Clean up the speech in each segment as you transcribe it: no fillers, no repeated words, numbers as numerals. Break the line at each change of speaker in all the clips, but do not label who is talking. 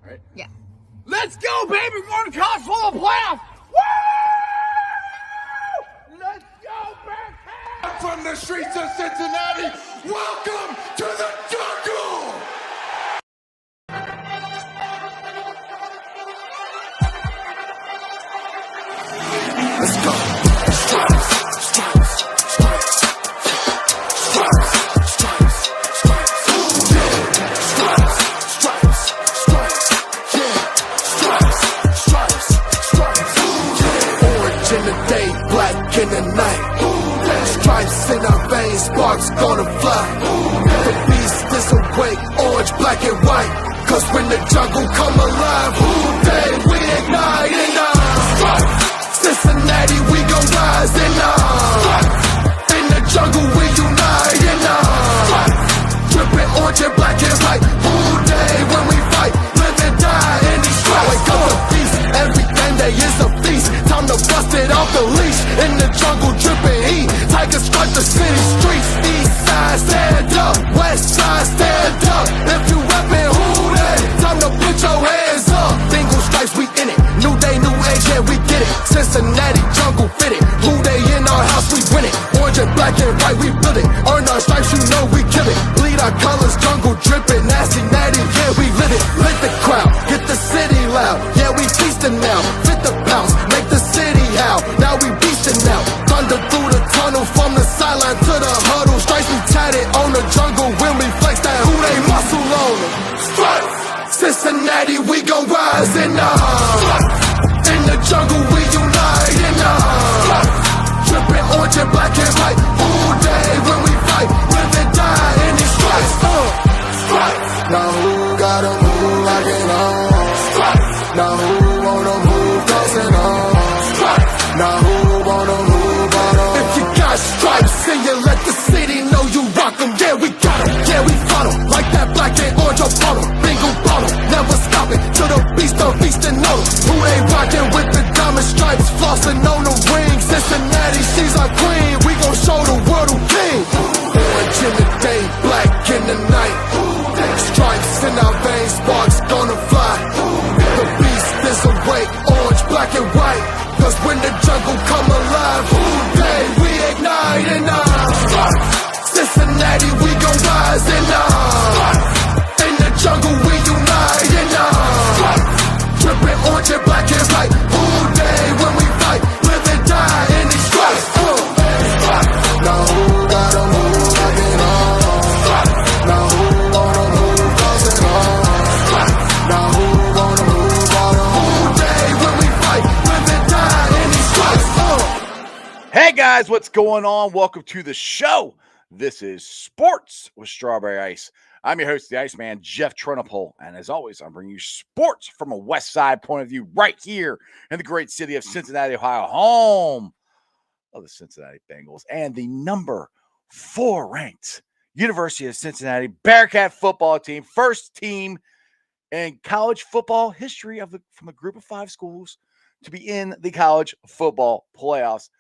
right?
Yeah.
Let's go, baby! We're going to college football playoff! Woo! Let's go, Bearcats!
From the streets of Cincinnati, welcome to the jungle! Let's go. Stripes, stripes, stripes, stripes, stripes, stripes, yeah. Stripes, stripes, stripes, yeah. Stripes, stripes, stripes, yeah. Orange in the day, black in the night. Stripes in our veins, sparks gonna fly. The beast is awake, orange, black and white. Cause when the jungle come alive, day we ignite and stripes. Cincinnati, we gon' rise and in the jungle we unite and dripping orange and black and white. All day when we fight, live and die in these stripes. Wake up the feast, every damn day is a feast. Time to bust it off the leash. In the jungle dripping heat, tigers strike the city streets. East side stand up, west side stand up. If you reppin' who they, time to put your hands up. Bengals stripes, we in it. New day, new age, yeah, we get it. Cincinnati jungle fitted. Who they in our house, we win it. Orange and black and white, we build it. Earn our stripes, you know we kill it. Bleed our colors, jungle dripping. Nasty, natty, yeah, we lit it. Lit the crowd, get the city loud. Yeah, we feasting now. Fit the pounds, make the city howl. Now we beastin' now. Thunder through the tunnel, from the sideline to the huddle. Stripes we tatted on the jungle when we flex that who they muscle on them. Stripes, Cincinnati, we gon' rise and in the jungle we unite and dripping orange and black and white. All day when we fight, live and die in these stripes. Stripes. Now who gotta move like it on? Stripes. Now who wanna move crossing on? Stripes. Now who wanna move on? If you got stripes and you let the city know you rock 'em, yeah we got 'em, yeah we fought 'em. Like that black and orange upon 'em, bingo bottle, never stop it till the beast of feasting on 'em. Who they rockin' with the diamond stripes, flossing on the ring. Cincinnati, she's our queen, we gon' show the world who king. Orange in the day, black in the night. Stripes in our veins, sparks gonna fly. The beast is awake, orange, black and white. Cause when the jungle come alive, day we ignite and Cincinnati, we gon' rise and in the jungle we unite and dripping orange and black and white. All day when we fight, live and die in these stripes. Now who gotta move like it on? Now who wanna move crossing on? Now who wanna move on? All day when we fight, live and die in these stripes.
Hey guys, what's going on? Welcome to the show. This is Sports with Strawberry Ice. I'm your host, the Iceman, Jeff Trenopole, and as always, I'm bringing you sports from a West Side point of view right here in the great city of Cincinnati, Ohio, home of the Cincinnati Bengals and the number 4 ranked University of Cincinnati Bearcat football team, first team in college football history from a group of 5 schools to be in the college football playoffs.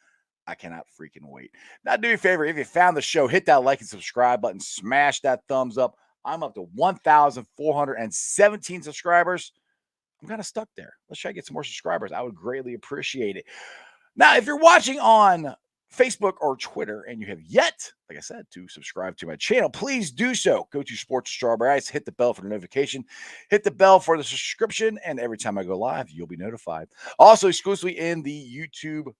I cannot freaking wait. Now, do me a favor. If you found the show, hit that like and subscribe button. Smash that thumbs up. I'm up to 1,417 subscribers. I'm kind of stuck there. Let's try to get some more subscribers. I would greatly appreciate it. Now, if you're watching on Facebook or Twitter and you have yet, like I said, to subscribe to my channel, please do so. Go to Sports with Strawberry Ice. Hit the bell for the notification. Hit the bell for the subscription. And every time I go live, you'll be notified. Also, exclusively in the YouTube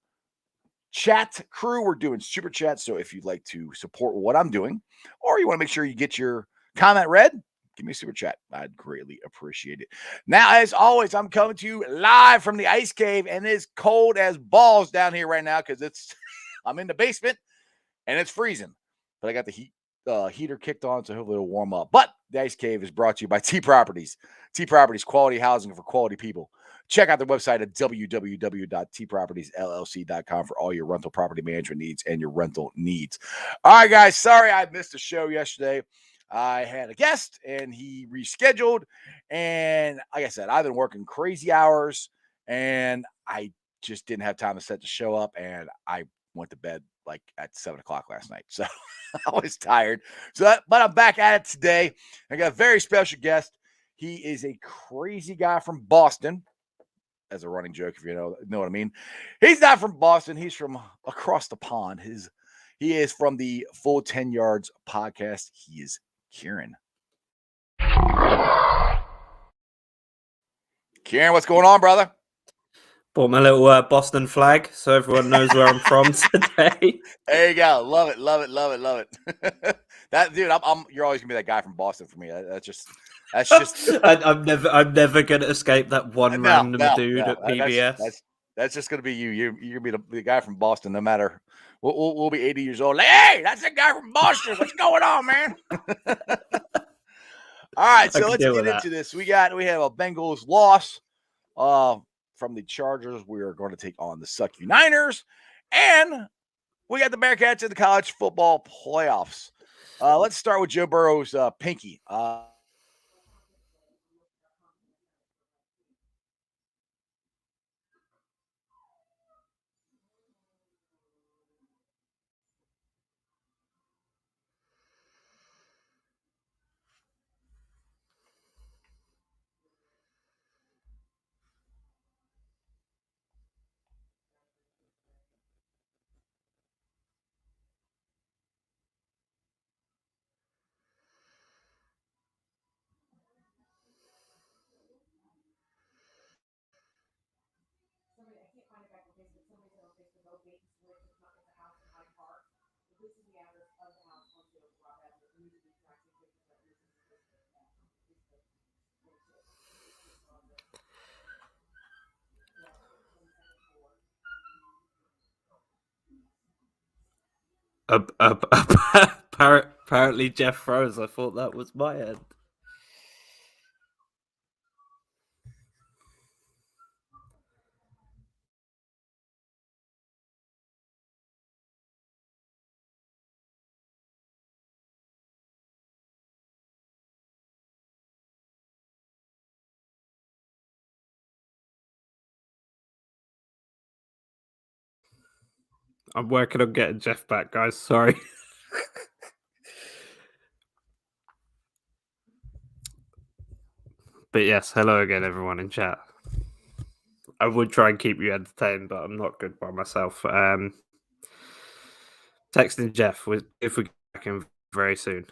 chat crew, we're doing super chats. So if you'd like to support what I'm doing, or you want to make sure you get your comment read, give me a super chat. I'd greatly appreciate it. Now, as always, I'm coming to you live from the ice cave, and it's cold as balls down here right now because I'm in the basement and it's freezing. But I got the heater kicked on, so hopefully it'll warm up. But the ice cave is brought to you by T Properties. T Properties, quality housing for quality people. Check out their website at www.tpropertiesllc.com for all your rental property management needs and your rental needs. All right, guys. Sorry I missed the show yesterday. I had a guest, and he rescheduled. And like I said, I've been working crazy hours, and I just didn't have time to set the show up, and I went to bed like at 7 o'clock last night. So I was tired. But I'm back at it today. I got a very special guest. He is a crazy guy from Boston, as a running joke, if you know what I mean. He's not from Boston. He's from across the pond. He is from the Full 10 Yards podcast. He is Kieran. Kieran, what's going on, brother?
Bought my little Boston flag so everyone knows where I'm from today.
There you go. Love it, love it, love it, love it. That dude, you're always gonna be that guy from Boston for me. That's just
I'm never gonna escape that one random dude at PBS.
That's just gonna be you. You're gonna be the guy from Boston, no matter. We'll be 80 years old. Like, hey, that's the guy from Boston. What's going on, man? All right, so let's get into this. We have a Bengals loss from the Chargers. We are going to take on the COURSE-UNiners, and we got the Bearcats in the college football playoffs. Let's start with Joe Burrow's pinky.
Apparently Jeff froze. I thought that was my end. I'm working on getting Jeff back, guys. Sorry. But yes, hello again, everyone in chat. I would try and keep you entertained, but I'm not good by myself. Texting Jeff if we get back in very soon.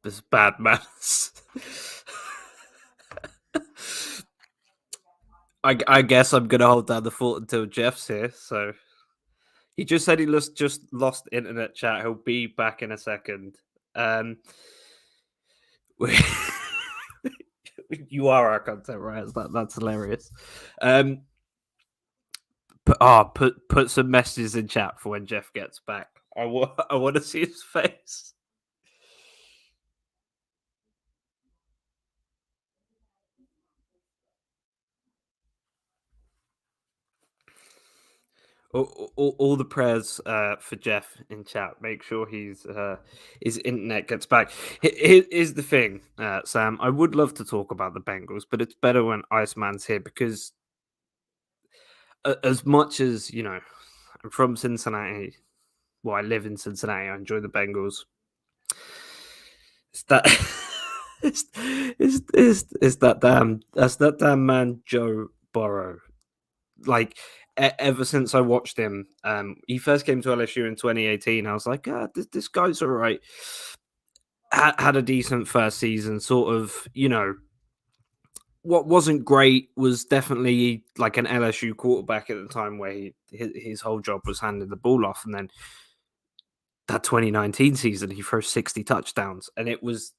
It's bad manners. I guess I'm gonna hold down the fort until Jeff's here. So he just said he just lost internet chat. He'll be back in a second. You are our content writers. That's hilarious. Put some messages in chat for when Jeff gets back. I want to see his face. All the prayers for Jeff in chat. Make sure his internet gets back. Here's the thing, Sam. I would love to talk about the Bengals, but it's better when Iceman's here because as much as, you know, I'm from Cincinnati. Well, I live in Cincinnati. I enjoy the Bengals. It's that damn man Joe Burrow. Like, ever since I watched him, he first came to LSU in 2018. I was like, this guy's all right. Had a decent first season, sort of, you know. What wasn't great was definitely like an LSU quarterback at the time where his whole job was handing the ball off. And then that 2019 season, he throws 60 touchdowns. And it was,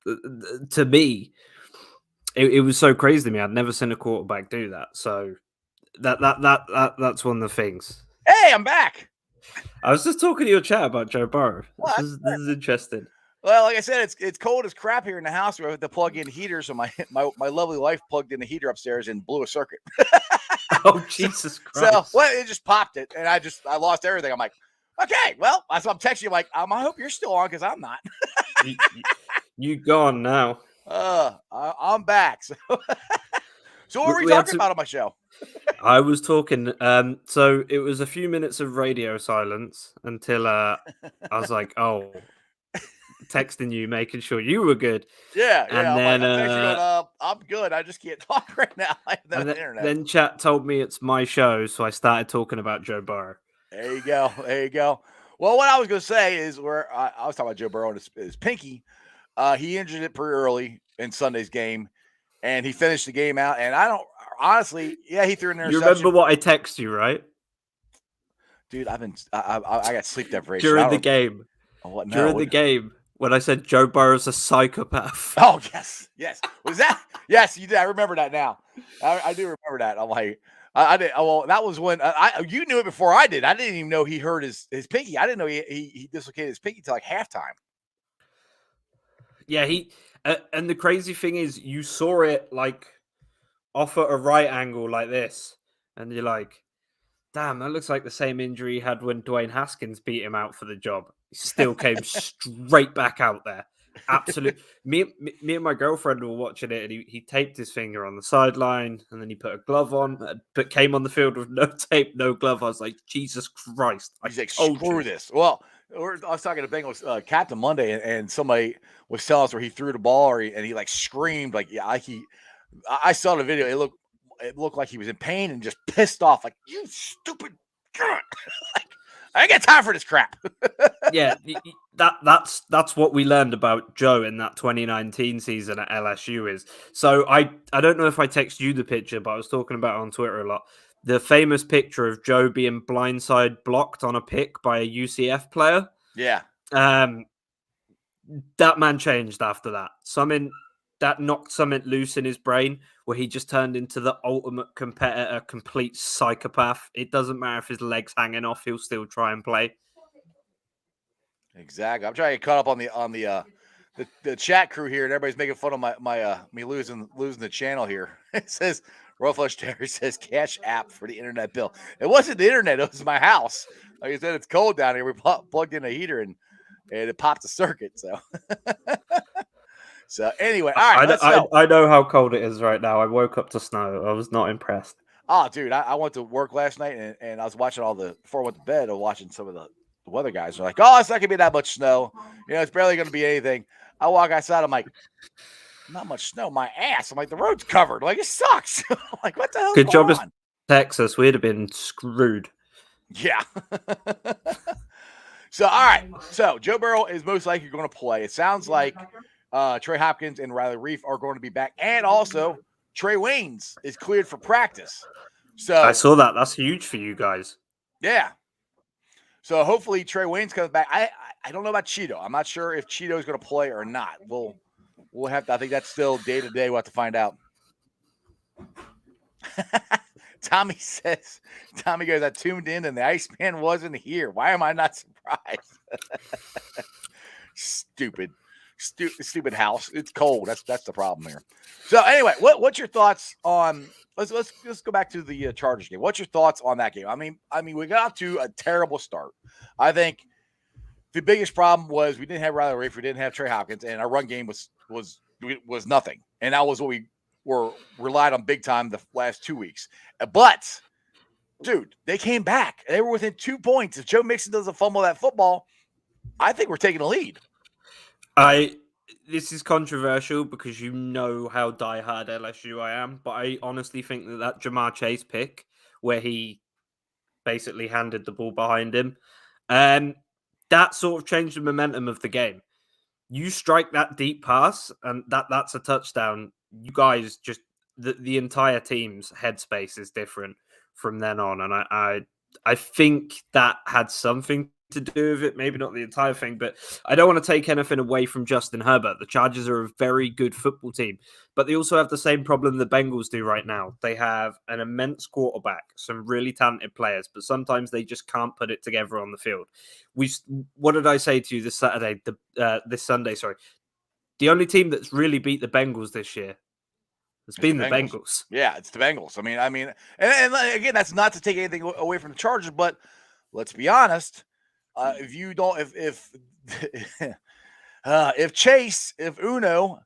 to me, it was so crazy to me. I'd never seen a quarterback do that. So that's one of the things.
Hey, I'm back.
I was just talking to your chat about Joe Burrow. This is interesting.
Well, like I said, it's cold as crap here in the house. We have to plug in heaters. So my lovely wife plugged in the heater upstairs and blew a circuit.
Oh, Jesus Christ!
So it just popped it, and I lost everything. I'm like, okay, well, so I'm texting you like, I hope you're still on because I'm not.
you gone now?
I'm back. So what were we
We had
talking about on my show?
I was talking. So it was a few minutes of radio silence until I was like, "Oh, texting you, making sure you were good."
Yeah.
And
I'm like,
then,
I'm actually going, I'm good. I just can't talk right now. I have no
and
internet.
then chat told me it's my show, so I started talking about Joe Burrow.
There you go. There you go. Well, what I was going to say is where I was talking about Joe Burrow and his pinky. He injured it pretty early in Sunday's game, and he finished the game out. And I don't honestly, yeah, he threw an
You
interception.
remember what I text you, right?
Dude, I got sleep deprivation
During the game.
Oh, what? No.
During the game, when I said Joe Burrow's a psychopath.
Oh, yes. Was that? Yes, you did. I remember that now. I do remember that. I'm like, I did. Well, that was when you knew it before I did. I didn't even know he hurt his pinky. I didn't know he dislocated his pinky till like halftime.
Yeah, and the crazy thing is, you saw it like off at a right angle like this, and you're like, damn, that looks like the same injury he had when Dwayne Haskins beat him out for the job. He still came straight back out there. Absolutely. Me and my girlfriend were watching it, and he taped his finger on the sideline, and then he put a glove on, but came on the field with no tape, no glove. I was like, Jesus Christ.
He's like, screw this. Well, I was talking to Bengals Captain Monday, and somebody was telling us where he threw the ball, and he like screamed, like, yeah, I saw the video. It looked like he was in pain and just pissed off, like, you stupid God. Like, I ain't got time for this crap.
Yeah, that's what we learned about Joe in that 2019 season at LSU is. So I don't know if I text you the picture, but I was talking about it on Twitter a lot. The famous picture of Joe being blindside blocked on a pick by a UCF player.
Yeah.
That man changed after that. That knocked something loose in his brain where he just turned into the ultimate competitor, complete psychopath. It doesn't matter if his leg's hanging off, he'll still try and play.
Exactly. I'm trying to get caught up on the chat crew here, and everybody's making fun of my me losing the channel here. It says Royal Flush Terry says Cash App for the internet bill. It wasn't the internet; it was my house. Like I said, it's cold down here. We plugged in a heater and it popped the circuit. So, so anyway, all right.
I know how cold it is right now. I woke up to snow. I was not impressed.
Oh, dude, I went to work last night and I was watching before I went to bed. I was watching some of the weather guys. They're like, "Oh, it's not gonna be that much snow. It's barely gonna be anything." I walk outside. I'm like, "Not much snow. My ass." I'm like, "The road's covered. Like, it sucks." I'm like, what the hell?
Good job, Texas. We'd have been screwed.
Yeah. So, all right. So, Joe Burrow is most likely going to play. It sounds like Trey Hopkins and Riley Reif are going to be back, and also Trey Waynes is cleared for practice. So
I saw that. That's huge for you guys.
Yeah. So hopefully Trey Waynes comes back. I don't know about Cheeto. I'm not sure if Cheeto is going to play or not. We'll have to. I think that's still day to day. We'll have to find out. Tommy goes, I tuned in and the Iceman wasn't here. Why am I not surprised? Stupid house. It's cold. That's the problem here. So anyway, what's your thoughts on? Let's go back to the Chargers game. What's your thoughts on that game? I mean, we got off to a terrible start. I think the biggest problem was we didn't have Riley Reif, we didn't have Trey Hopkins, and our run game was nothing. And that was what we were relied on big time the last 2 weeks. But dude, they came back. They were within 2 points. If Joe Mixon doesn't fumble that football, I think we're taking a lead.
This is controversial because you know how diehard LSU I am, but I honestly think that Jamar Chase pick where he basically handed the ball behind him, that sort of changed the momentum of the game. You strike that deep pass and that's a touchdown. You guys just the entire team's headspace is different from then on, and I think that had something to do with it, maybe not the entire thing, but I don't want to take anything away from Justin Herbert. The Chargers are a very good football team, but they also have the same problem the Bengals do right now. They have an immense quarterback, some really talented players, but sometimes they just can't put it together on the field. What did I say to you this Sunday? Sorry, the only team that's really beat the Bengals this year has been the Bengals.
Yeah, it's the Bengals. I mean, and again, that's not to take anything away from the Chargers, but let's be honest. If Uno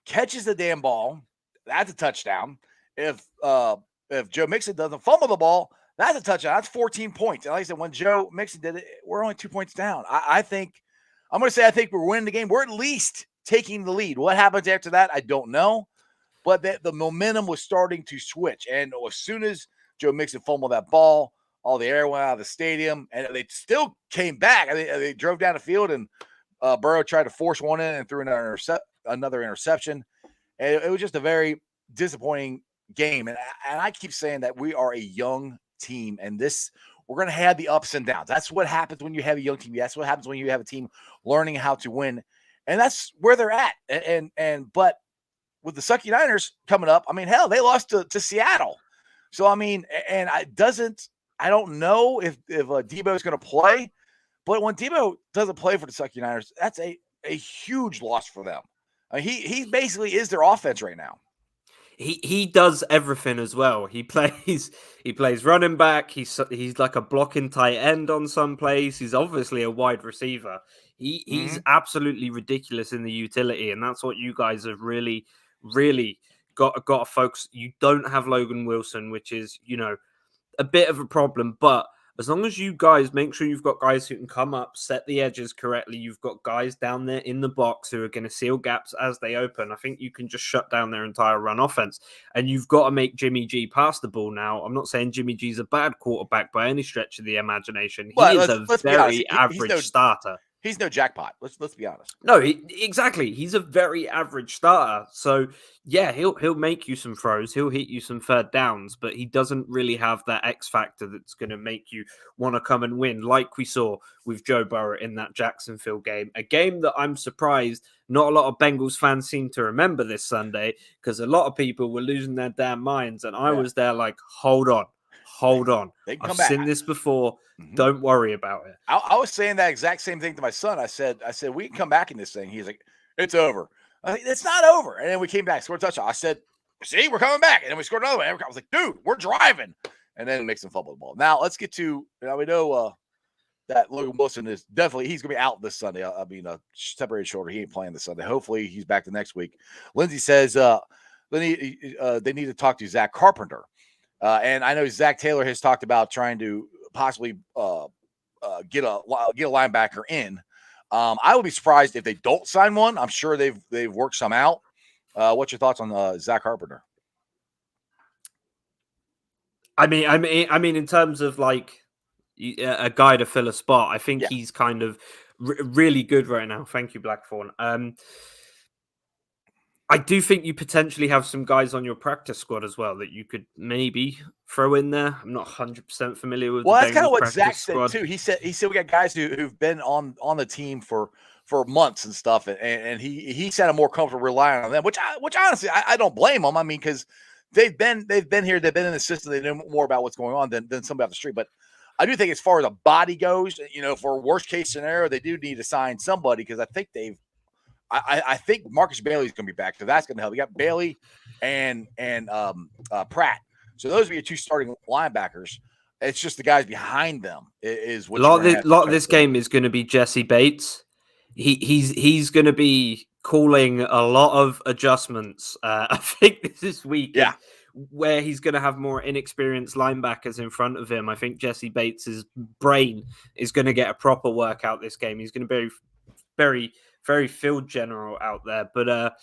catches the damn ball that's a touchdown. If Joe Mixon doesn't fumble the ball, that's a touchdown. That's 14 points. And like I said, when Joe Mixon did it, we're only 2 points down. I think I'm going to say I think we're winning the game. We're at least taking the lead. What happens after that, I don't know. But the momentum was starting to switch. And as soon as Joe Mixon fumbled that ball, all the air went out of the stadium, and they still came back. They drove down the field, and Burrow tried to force one in and threw another interception. And it was just a very disappointing game. And I keep saying that we are a young team, and we're going to have the ups and downs. That's what happens when you have a young team. That's what happens when you have a team learning how to win, and that's where they're at. But with the COURSE coming up, I mean, hell, they lost to Seattle. So I mean, and I don't know if Debo is going to play, but when Debo doesn't play for the COURSE, that's a huge loss for them. I mean, he basically is their offense right now.
He does everything as well. He plays running back. He's like a blocking tight end on some plays. He's obviously a wide receiver. He's absolutely ridiculous in the utility, and that's what you guys have really got to focus. You don't have Logan Wilson, which is a bit of a problem, but as long as you guys make sure you've got guys who can come up, set the edges correctly, you've got guys down there in the box who are going to seal gaps as they open, I think you can just shut down their entire run offense. And you've got to make Jimmy G pass the ball now. I'm not saying Jimmy G's a bad quarterback by any stretch of the imagination. He is a very average starter.
He's no jackpot. Let's be honest.
No, exactly. He's a very average starter. So yeah, he'll make you some throws. He'll hit you some third downs, but he doesn't really have that X factor that's going to make you want to come and win, like we saw with Joe Burrow in that Jacksonville game. A game that I'm surprised not a lot of Bengals fans seem to remember this Sunday, because a lot of people were losing their damn minds, and I was there like, hold on. I've seen this before. Don't worry about it.
I was saying that exact same thing to my son. I said, we can come back in this thing. He's like, it's over. I was like, it's not over. And then we came back, scored a touchdown. I said, see, we're coming back. And then we scored another one. I was like, dude, we're driving. And then Mixon fumbled the ball. Now let's get to, we know that Logan Wilson he's going to be out this Sunday. I mean, separated shoulder. He ain't playing this Sunday. Hopefully he's back the next week. Lindsay says they need to talk to Zach Carpenter. And I know Zach Taylor has talked about trying to possibly get a linebacker in. I would be surprised if they don't sign one. I'm sure they've worked some out. What's your thoughts on Zach Carpenter?
I mean, in terms of like a guy to fill a spot, I think he's kind of really good right now. Thank you, Blackthorn. I do think you potentially have some guys on your practice squad as well that you could maybe throw in there. I'm not 100% familiar with.
Well, that's kind of what Zach said too. He said we got guys who've been on the team for months and stuff, and he said I'm more comfortable relying on them. Which honestly I don't blame him. I mean, because they've been here, they've been in the system, they know more about what's going on than somebody off the street. But I do think as far as a body goes, for worst case scenario, they do need to sign somebody, because I think I think Marcus Bailey's going to be back, so that's going to help. You got Bailey and Pratt, so those are your two starting linebackers. It's just the guys behind them is what. A lot
of this game is going to be Jesse Bates. He's going to be calling a lot of adjustments. I think this week, where he's going to have more inexperienced linebackers in front of him. I think Jesse Bates's brain is going to get a proper workout this game. He's going to be very, very field general out there, but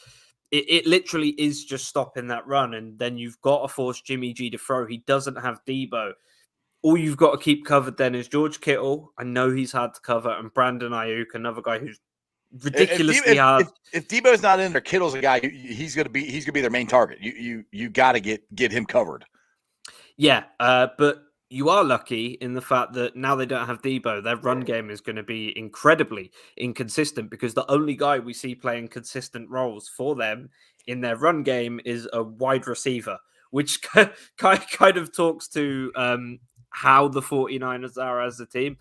it literally is just stopping that run, and then you've got to force Jimmy G to throw. He doesn't have Debo. All you've got to keep covered then is George Kittle. I know he's hard to cover, and Brandon Ayuk, another guy who's ridiculously hard.
If Debo's not in there, Kittle's a guy he's gonna be their main target. You got to get him covered.
Yeah, but you are lucky in the fact that now they don't have Debo, their run game is going to be incredibly inconsistent, because the only guy we see playing consistent roles for them in their run game is a wide receiver, which kind of talks to how the 49ers are as a team.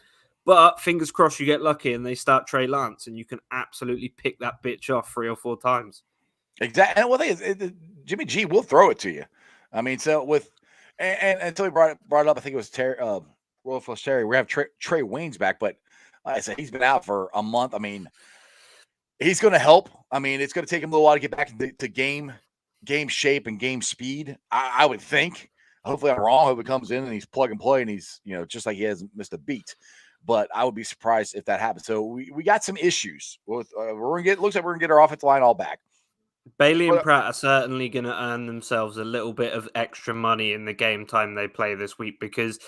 But fingers crossed you get lucky and they start Trey Lance, and you can absolutely pick that bitch off 3 or 4 times.
Exactly. And the thing is, Jimmy G will throw it to you. I mean, so with and until he brought it up, I think it was Royal Flush Terry. We have Trey Waynes back, but like I said, he's been out for a month. I mean, he's going to help. I mean, it's going to take him a little while to get back to game game shape and game speed. I would think. Hopefully, I'm wrong. Hope it comes in and he's plug and play and he's just like he hasn't missed a beat. But I would be surprised if that happens. So we got some issues with. Looks like we're gonna get our offensive line all back.
Bailey and Pratt are certainly going to earn themselves a little bit of extra money in the game time they play this week, because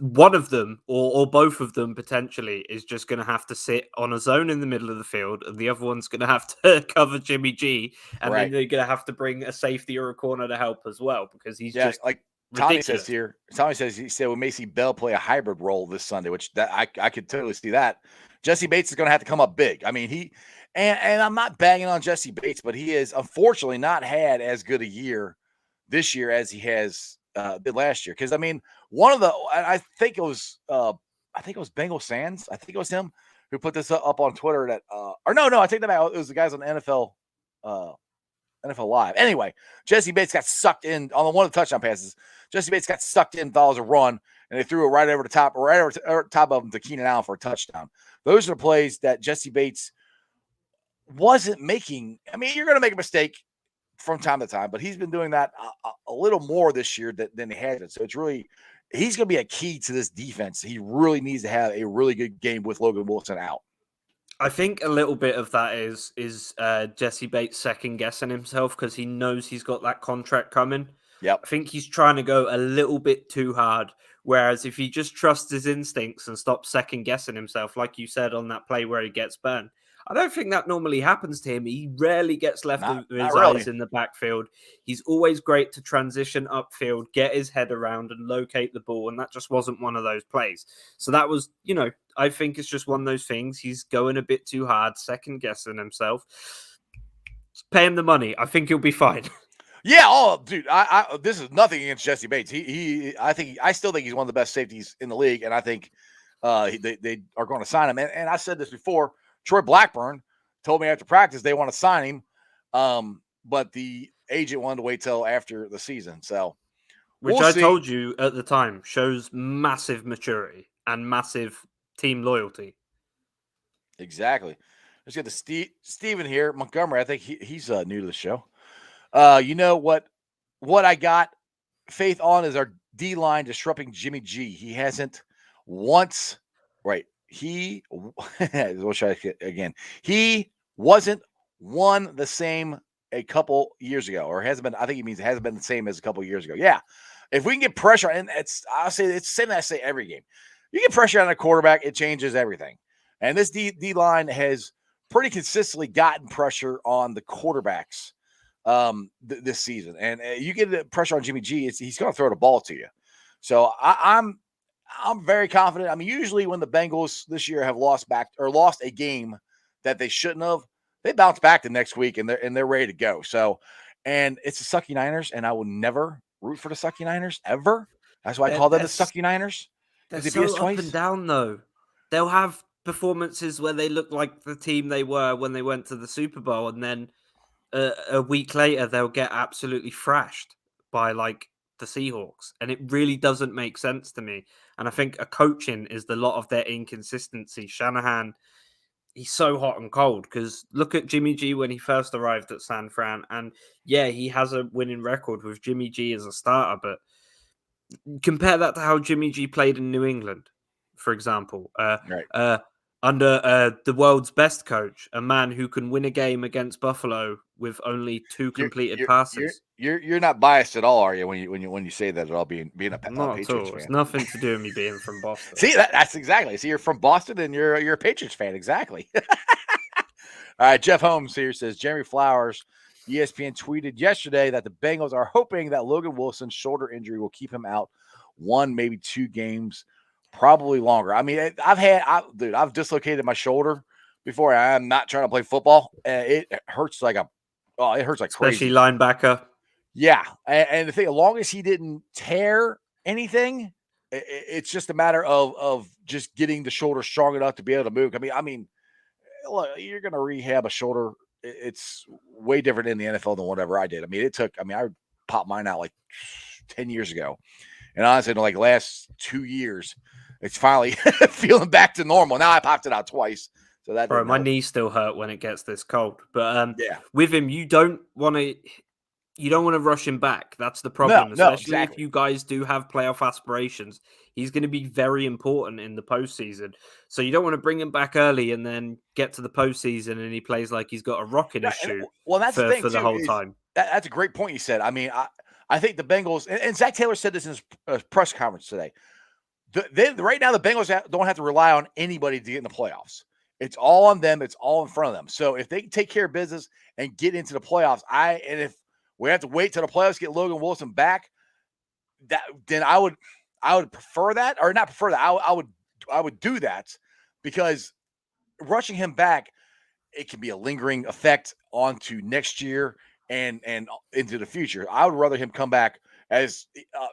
one of them or both of them potentially is just going to have to sit on a zone in the middle of the field, and the other one's going to have to cover Jimmy G, and then they're going to have to bring a safety or a corner to help as well, because he's just
like
ridiculous.
Tommy says he said we may see Bell play a hybrid role this Sunday, which that I could totally see that. Jesse Bates is going to have to come up big. I mean, and I'm not banging on Jesse Bates, but he has unfortunately not had as good a year this year as he has did last year. Because I mean, I think it was Bengal Sands. I think it was him who put this up on Twitter. That or no, I take that back. It was the guys on NFL Live. Anyway, Jesse Bates got sucked in on one of the touchdown passes. Jesse Bates got sucked in, thought it was a run, and they threw it right over the top of him to Keenan Allen for a touchdown. Those are the plays that Jesse Bates wasn't making. I mean, you're going to make a mistake from time to time, but he's been doing that a little more this year than he has. So it's really, he's going to be a key to this defense. He really needs to have a really good game with Logan Wilson out.
I think a little bit of that is Jesse Bates second guessing himself because he knows he's got that contract coming.
Yep.
I think he's trying to go a little bit too hard. Whereas if he just trusts his instincts and stops second guessing himself, like you said on that play where he gets burned, I don't think that normally happens to him. He rarely gets left with his eyes in the backfield. He's always great to transition upfield, get his head around and locate the ball. And that just wasn't one of those plays. So that was, I think it's just one of those things. He's going a bit too hard, second guessing himself. Just pay him the money. I think he'll be fine.
Yeah, dude, I this is nothing against Jesse Bates. I still think he's one of the best safeties in the league, and I think they are going to sign him. And I said this before. Troy Blackburn told me after practice they want to sign him, but the agent wanted to wait till after the season. So,
which I told you at the time shows massive maturity and massive team loyalty.
Exactly. Let's get to Steven here, Montgomery. I think he's new to the show. You know what I got faith on is our D line disrupting Jimmy G. He hasn't once, right? He wasn't one the same a couple years ago, or hasn't been. I think he means it hasn't been the same as a couple years ago. Yeah, if we can get pressure, and I'll say it's the same I say every game. You get pressure on a quarterback, it changes everything. And this D line has pretty consistently gotten pressure on the quarterbacks this season. And you get the pressure on Jimmy G, he's going to throw the ball to you. So I'm very confident. I mean, usually when the Bengals this year have lost a game that they shouldn't have, they bounce back the next week and they're ready to go. So, and it's the COURSE-Niners, and I will never root for the COURSE-Niners ever. That's why I call them the COURSE-Niners.
They're so up and down, though. They'll have performances where they look like the team they were when they went to the Super Bowl, and then a week later they'll get absolutely thrashed by the Seahawks, and it really doesn't make sense to me. And I think a coaching is the lot of their inconsistency. Shanahan, he's so hot and cold, because look at Jimmy G when he first arrived at San Fran, and yeah, he has a winning record with Jimmy G as a starter, but compare that to how Jimmy G played in New England, for example. Under the world's best coach, a man who can win a game against Buffalo with only 2 completed passes.
You're not biased at all, are you? When you say that at all, being a Patriots fan?
It's nothing to do with me being from Boston.
See, that's exactly. See, you're from Boston and you're a Patriots fan, exactly. All right, Jeff Holmes here says Jeremy Flowers, ESPN tweeted yesterday that the Bengals are hoping that Logan Wilson's shoulder injury will keep him out 1, maybe 2 games. Probably longer. I mean, I've dislocated my shoulder before. I'm not trying to play football. It hurts it hurts like crazy.
Especially linebacker.
Yeah. And the thing, as long as he didn't tear anything, it's just a matter of just getting the shoulder strong enough to be able to move. I mean, look, you're going to rehab a shoulder. It's way different in the NFL than whatever I did. I mean, I popped mine out 10 years ago. And honestly, in the last 2 years, it's finally feeling back to normal. Now I popped it out twice. So that
Bro,
didn't
my
help.
knees still hurt when it gets this cold. But
Yeah.
with him, you don't want to rush him back. That's the problem,
No,
especially if
exactly.
you guys do have playoff aspirations. He's going to be very important in the postseason. So you don't want to bring him back early and then get to the postseason and he plays like he's got a rock in his shoe
Well, that's the thing
for the
too.
whole
Is
time.
that's a great point you said. I mean, I think the Bengals and Zach Taylor said this in his press conference today. Right now, the Bengals don't have to rely on anybody to get in the playoffs. It's all on them. It's all in front of them. So if they can take care of business and get into the playoffs, and if we have to wait till the playoffs to get Logan Wilson back, then I would prefer that, or not prefer that. I would do that, because rushing him back, it can be a lingering effect onto next year and into the future. I would rather him come back as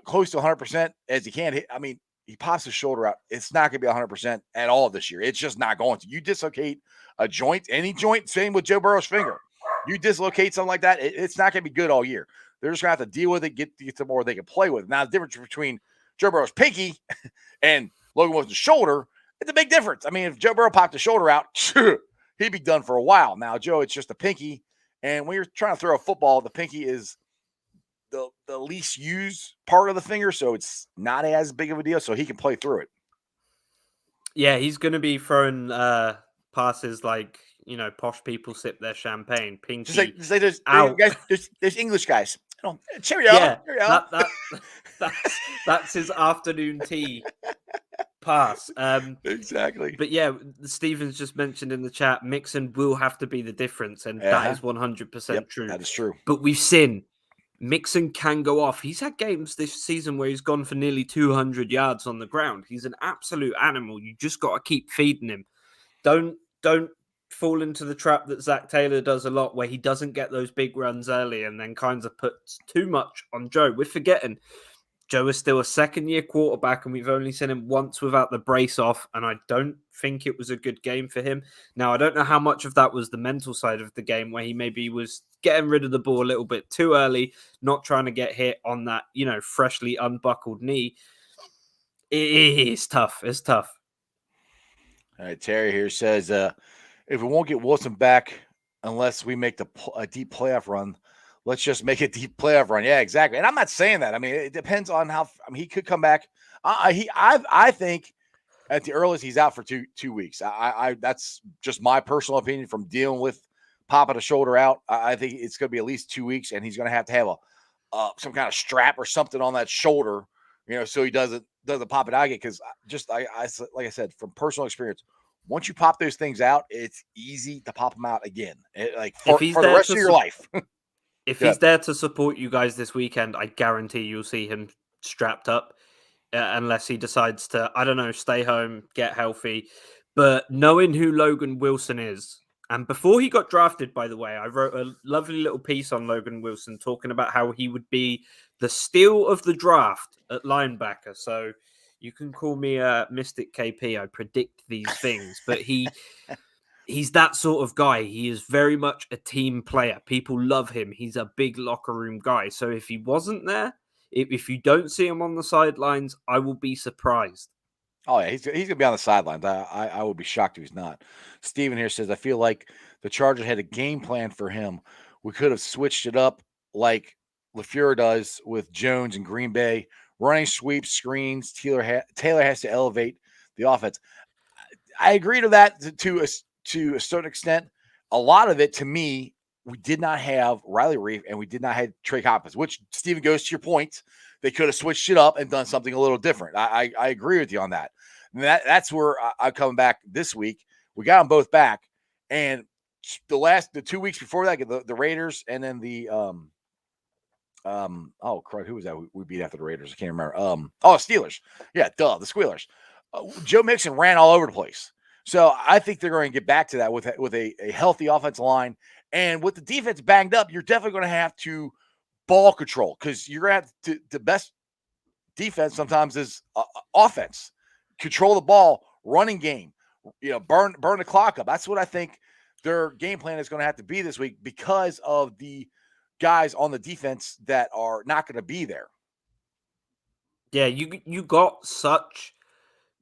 close to 100% as he can. I mean, he pops his shoulder out. It's not going to be 100% at all this year. It's just not going to. You dislocate a joint, any joint, same with Joe Burrow's finger. You dislocate something like that, it's not going to be good all year. They're just going to have to deal with it, get to more they can play with. Now, the difference between Joe Burrow's pinky and Logan Wilson's shoulder, it's a big difference. I mean, if Joe Burrow popped his shoulder out, he'd be done for a while. Now, Joe, it's just a pinky. And when you're trying to throw a football, the pinky is the least used part of the finger, so it's not as big of a deal, so he can play through it.
Yeah, he's going to be throwing passes like, posh people sip their champagne. Pinky
Just like
out.
There's English guys. Cheerio.
Yeah,
Cheerio.
that's his afternoon tea pass.
Exactly.
But yeah, Stevens just mentioned in the chat, Mixon will have to be the difference, and that is 100% true.
That is true.
But we've seen Mixon can go off. He's had games this season where he's gone for nearly 200 yards on the ground. He's an absolute animal. You just got to keep feeding him. Don't fall into the trap that Zach Taylor does a lot, where he doesn't get those big runs early and then kind of puts too much on Joe. We're forgetting Joe is still a second-year quarterback, and we've only seen him once without the brace off, and I don't think it was a good game for him. Now, I don't know how much of that was the mental side of the game, where he maybe was getting rid of the ball a little bit too early, not trying to get hit on that, freshly unbuckled knee. It's tough. It's tough.
All right, Terry here says, if we won't get Wilson back unless we make a deep playoff run, let's just make a deep playoff run. Yeah, exactly. And I'm not saying that. I mean, it depends on how. I mean, he could come back. I think at the earliest he's out for two weeks. That's just my personal opinion from dealing with popping a shoulder out. I think it's going to be at least 2 weeks, and he's going to have some kind of strap or something on that shoulder, so he doesn't pop it out again. Because like I said, from personal experience, once you pop those things out, it's easy to pop them out again, for the rest of your life.
If he's there to support you guys this weekend, I guarantee you'll see him strapped up, unless he decides to, I don't know, stay home, get healthy. But knowing who Logan Wilson is, and before he got drafted, by the way, I wrote a lovely little piece on Logan Wilson talking about how he would be the steal of the draft at linebacker. So you can call me Mystic KP. I predict these things, but he's that sort of guy. He is very much a team player. People love him. He's a big locker room guy. So if he wasn't there, if you don't see him on the sidelines, I will be surprised.
Oh, yeah, he's going to be on the sidelines. I would be shocked if he's not. Steven here says, I feel like the Chargers had a game plan for him. We could have switched it up like LaFleur does with Jones and Green Bay, running sweeps, screens. Taylor has to elevate the offense. I agree to that to a certain extent. A lot of it, to me, we did not have Riley Reef and we did not have Trey Hopkins, which, Steven, goes to your point. They could have switched it up and done something a little different. I agree with you on that. And that's where I'm coming back this week. We got them both back. And the 2 weeks before that, the Raiders and then the oh crud, who was that we beat after the Raiders? I can't remember. Steelers. Yeah, the Squealers. Joe Mixon ran all over the place. So I think they're going to get back to that with a healthy offensive line. And with the defense banged up, you're definitely going to have to ball control, because you're going to have the best defense sometimes is offense. Control the ball, running game, burn the clock up. That's what I think their game plan is going to have to be this week, because of the guys on the defense that are not going to be there.
Yeah, you got such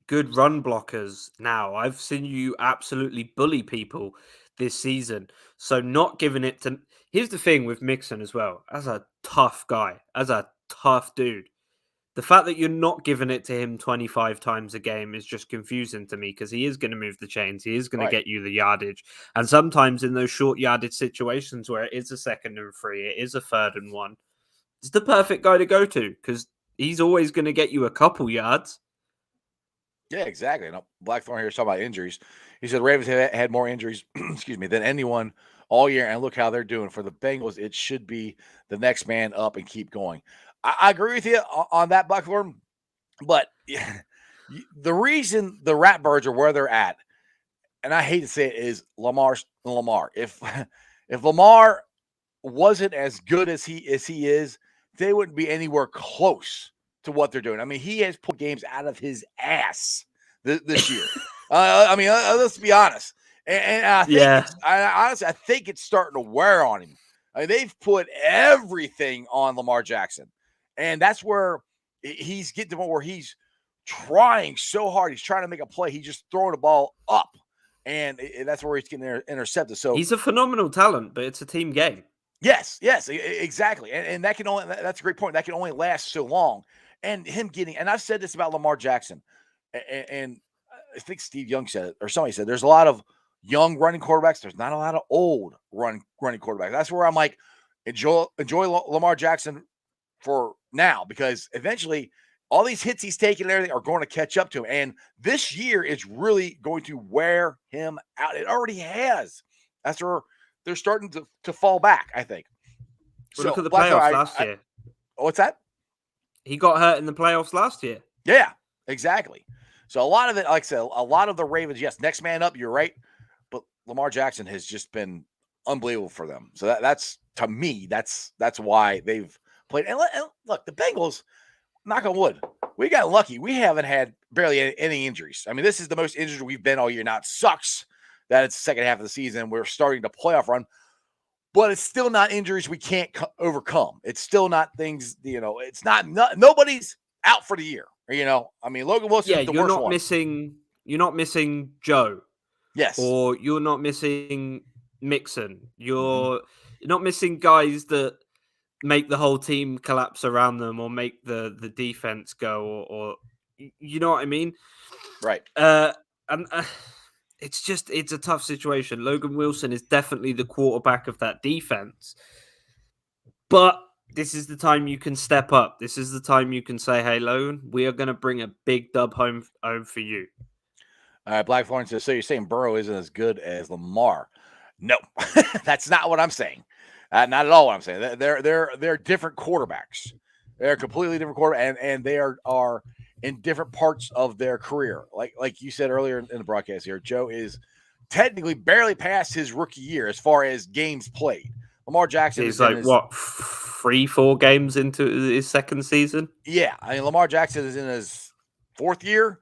good run blockers now. I've seen you absolutely bully people this season. So not giving it to... Here's the thing with Mixon as well. As a tough guy, as a tough dude, the fact that you're not giving it to him 25 times a game is just confusing to me, because he is going to move the chains. He is going to
Right.
get you the yardage. And sometimes in those short yardage situations where it is a 2nd and 3, it is a 3rd and 1, it's the perfect guy to go to, because he's always going to get you a couple yards.
Yeah, exactly. No, Blackthorn here is talking about injuries. He said Ravens had more injuries, excuse me, than anyone all year, and look how they're doing. For the Bengals, it should be the next man up and keep going. I agree with you on that, Blackthorn, but the reason the Ratbirds are where they're at, and I hate to say it, is Lamar. If Lamar wasn't as good as he is, they wouldn't be anywhere close to what they're doing. I mean, he has pulled games out of his ass this year. I mean, let's be honest. And I think honestly, I think it's starting to wear on him. I mean, they've put everything on Lamar Jackson, and that's where he's getting to the point where he's trying so hard. He's trying to make a play. He's just throwing the ball up, and that's where he's getting intercepted. So
he's a phenomenal talent, but it's a team game.
Yes, exactly. And that can only, that's a great point. That can only last so long. And him getting, and I've said this about Lamar Jackson, and I think Steve Young said it, or somebody said, there's a lot of young running quarterbacks. There's not a lot of old running quarterbacks. That's where I'm like, enjoy Lamar Jackson for now, because eventually all these hits he's taking and everything are going to catch up to him. And this year is really going to wear him out. It already has. That's where they're starting to fall back, I think.
Well, so look at the playoffs last year.
What's that?
He got hurt in the playoffs last year.
Yeah, exactly. So a lot of it, like I said, a lot of the Ravens, yes, next man up, you're right. But Lamar Jackson has just been unbelievable for them. So that's to me, that's why they've played. And look, the Bengals, knock on wood, we got lucky. We haven't had barely any injuries. I mean, this is the most injured we've been all year. Now, it sucks that it's the second half of the season. We're starting to playoff run, but it's still not injuries we can't overcome. It's still not things, it's not nobody's out for the year. I mean, Logan Wilson is the worst one.
You're not missing Joe.
Yes.
Or you're not missing Mixon. You're not missing guys that make the whole team collapse around them or make the defense go or you know what I mean?
Right.
It's a tough situation. Logan Wilson is definitely the quarterback of that defense. But this is the time you can step up. This is the time you can say, hey, Logan, we are going to bring a big dub home for you.
All right, Blackthorn says, so you're saying Burrow isn't as good as Lamar? No, that's not what I'm saying. Not at all what I'm saying. They're different quarterbacks. They're completely different quarterbacks, and they are in different parts of their career. Like you said earlier in the broadcast here, Joe is technically barely past his rookie year as far as games played. Lamar Jackson
is like, 3-4 games into his second season?
Yeah. I mean, Lamar Jackson is in his fourth year.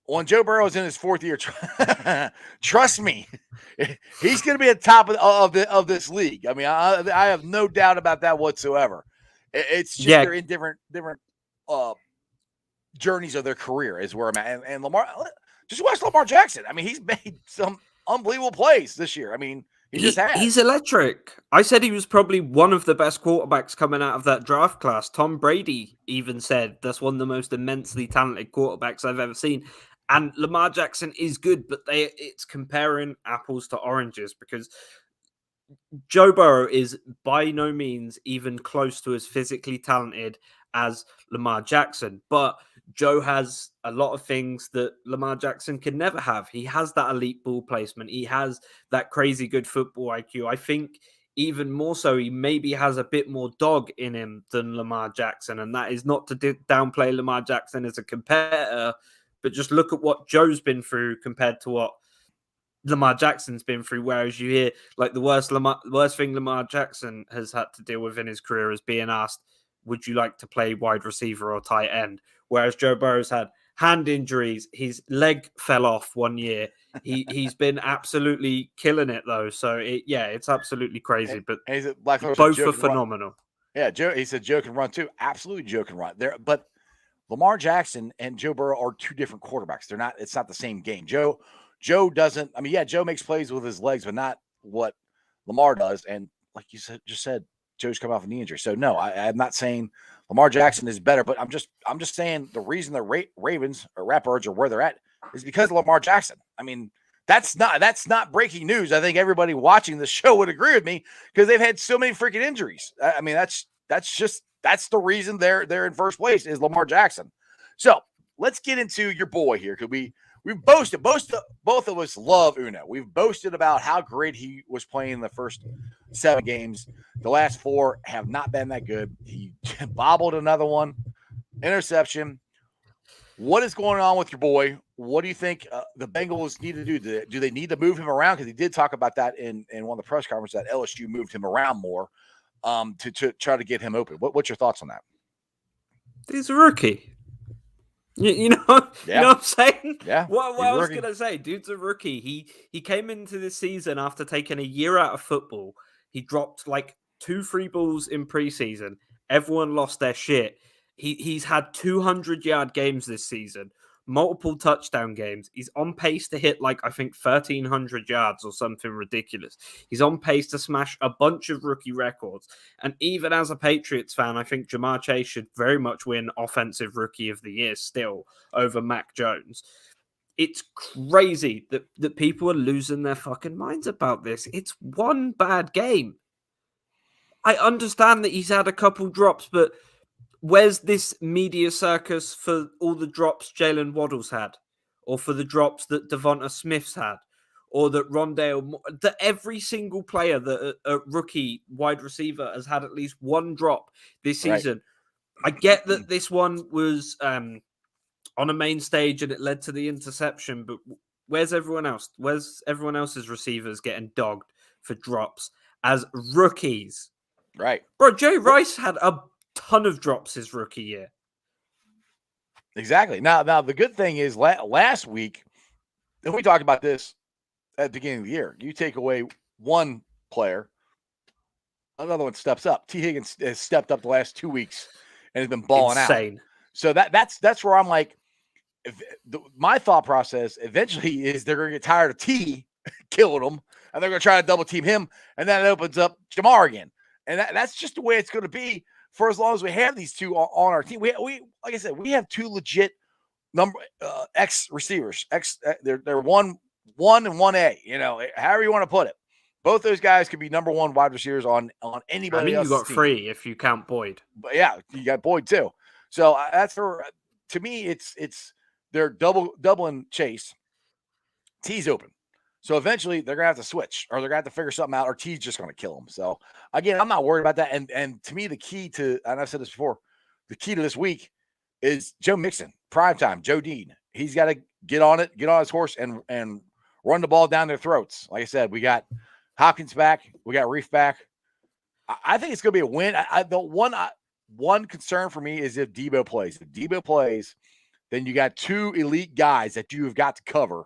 When Joe Burrow is in his fourth year, trust me, he's going to be at the top of this league. I mean, I have no doubt about that whatsoever. It's just they're in different journeys of their career is where I'm at. And Lamar, just watch Lamar Jackson. I mean, he's made some unbelievable plays this year. I mean, he's
electric. I said he was probably one of the best quarterbacks coming out of that draft class. Tom Brady even said that's one of the most immensely talented quarterbacks I've ever seen. And Lamar Jackson is good, but it's comparing apples to oranges because Joe Burrow is by no means even close to as physically talented as Lamar Jackson. But Joe has a lot of things that Lamar Jackson can never have. He has that elite ball placement. He has that crazy good football IQ. I think even more so, he maybe has a bit more dog in him than Lamar Jackson. And that is not to downplay Lamar Jackson as a competitor, but just look at what Joe's been through compared to what Lamar Jackson's been through. Whereas you hear like the worst thing Lamar Jackson has had to deal with in his career is being asked, would you like to play wide receiver or tight end? Whereas Joe Burrow's had hand injuries. His leg fell off one year. He's been absolutely killing it though. So it's absolutely crazy. But both are phenomenal.
Yeah, Joe. He said Joe can run too. Absolutely, Joe can run there. But Lamar Jackson and Joe Burrow are two different quarterbacks. They're not. It's not the same game. Joe doesn't. I mean, yeah, Joe makes plays with his legs, but not what Lamar does. And like you said, Joe's come off a knee injury. So no, I'm not saying Lamar Jackson is better, but I'm just saying the reason the Ravens or Ratbirds are where they're at is because of Lamar Jackson. I mean, that's not breaking news. I think everybody watching the show would agree with me because they've had so many freaking injuries. I mean, that's the reason they're in first place is Lamar Jackson. So let's get into your boy here because we've boasted. Both of us love Uno. We've boasted about how great he was playing in the first 7 games. The last 4 have not been that good. He bobbled another one, interception. What is going on with your boy? What do you think the Bengals need to do? Do they need to move him around? Because he did talk about that in one of the press conferences that LSU moved him around more to try to get him open. What's your thoughts on that?
He's a rookie. You know what I'm saying?
Yeah.
What I was gonna say, dude's a rookie. He came into this season after taking a year out of football. He dropped like 2 free balls in preseason. Everyone lost their shit. He's had 200-yard games this season, multiple touchdown games. He's on pace to hit like I think 1,300 yards or something ridiculous. He's on pace to smash a bunch of rookie records. And even as a Patriots fan, I think Jamar Chase should very much win Offensive Rookie of the Year still over Mac Jones. It's crazy that people are losing their fucking minds about this. It's one bad game. I understand that he's had a couple drops, but where's this media circus for all the drops Jalen Waddle's had? Or for the drops that Devonta Smith's had? Or that Rondale... That every single player that a rookie wide receiver has had at least one drop this season. Right. I get that this one was on a main stage and it led to the interception, but where's everyone else? Where's everyone else's receivers getting dogged for drops as rookies?
Right.
Bro, Joe Rice had a ton of drops his rookie year.
Exactly. Now the good thing is last week, and we talked about this at the beginning of the year, you take away one player, another one steps up. T. Higgins has stepped up the last 2 weeks and has been balling
Insane.
out. So that's where I'm like, my thought process eventually is they're going to get tired of T killing him, and they're going to try to double team him, and then it opens up Jamar again. And that's just the way it's going to be for as long as we have these two on our team. We like I said, we have 2 legit X receivers. They're 1 and 1A. You know, however you want to put it. Both those guys could be number 1 wide receivers on anybody.
I mean, you got team. 3 if you count Boyd.
But yeah, you got Boyd too. So that's to me, it's they're doubling Chase. T's open. So eventually they're gonna have to switch, or they're gonna have to figure something out, or T's just gonna kill him. So again, I'm not worried about that. And to me, the key to, and I've said this before, the key to this week is Joe Mixon, primetime, Joe Dean. He's got to get on his horse and run the ball down their throats. Like I said, we got Hopkins back, we got Reef back. I think it's gonna be a win. The one concern for me is if Debo plays. If Debo plays, then you got 2 elite guys that you have got to cover.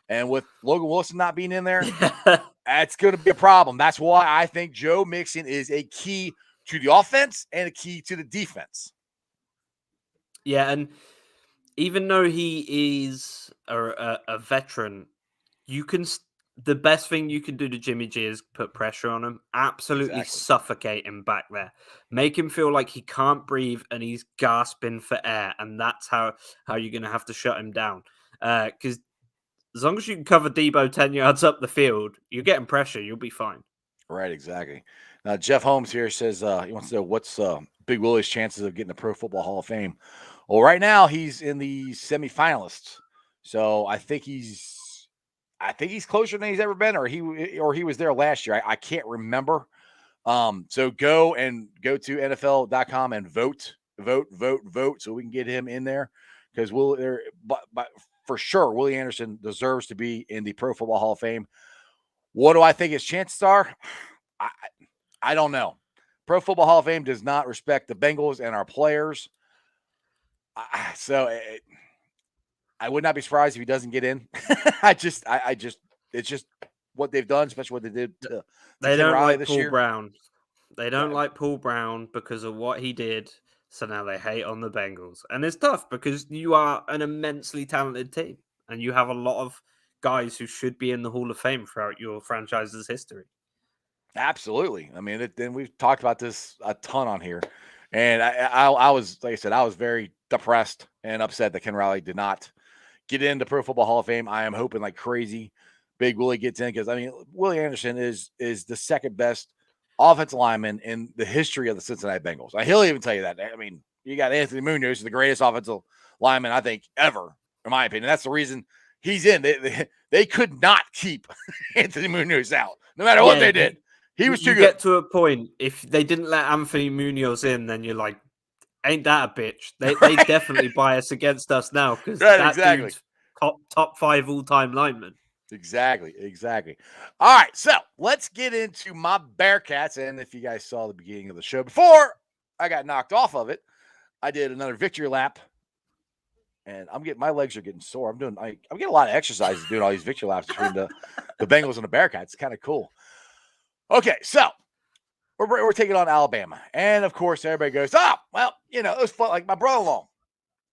And with Logan Wilson not being in there, that's going to be a problem. That's why I think Joe Mixon is a key to the offense and a key to the defense.
Yeah, and even though he is a veteran, the best thing you can do to Jimmy G is put pressure on him. Absolutely suffocate him back there. Make him feel like he can't breathe and he's gasping for air. And that's how you're going to have to shut him down. Because as long as you can cover Debo 10 yards up the field, you're getting pressure. You'll be fine.
Right, exactly. Now, Jeff Holmes here says he wants to know what's Big Willie's chances of getting the Pro Football Hall of Fame. Well, right now he's in the semifinalists, so I think he's closer than he's ever been, or he was there last year. I can't remember. So go to NFL.com and vote, so we can get him in there because for sure, Willie Anderson deserves to be in the Pro Football Hall of Fame. What do I think his chances are? I don't know. Pro Football Hall of Fame does not respect the Bengals and our players. So I would not be surprised if he doesn't get in. It's just what they've done, especially what they did to
they don't
Riley
like
this
Paul
year.
Brown. They don't like Paul Brown because of what he did So now they hate on the Bengals. And it's tough because you are an immensely talented team and you have a lot of guys who should be in the Hall of Fame throughout your franchise's history.
Absolutely. I mean, then we've talked about this a ton on here. And I was, like I said, I was very depressed and upset that Ken Riley did not get into Pro Football Hall of Fame. I am hoping like crazy Big Willie gets in because, I mean, Willie Anderson is the second best offensive lineman in the history of the Cincinnati Bengals. He'll even tell you that. I mean, you got Anthony Munoz, the greatest offensive lineman, I think, ever, in my opinion. That's the reason he's in. They could not keep Anthony Munoz out, no matter what they did. He was too good.
You get to a point, if they didn't let Anthony Munoz in, then you're like, ain't that a bitch? They definitely bias against us now because dude's top 5 all-time lineman.
Exactly. All right, so let's get into my Bearcats. And if you guys saw the beginning of the show before I got knocked off of it, I did another victory lap. And my legs are getting sore. I'm getting a lot of exercises doing all these victory laps between the Bengals and the Bearcats. It's kind of cool. Okay, so we're taking on Alabama. And of course, everybody goes, well, it was fun. Like my brother-in-law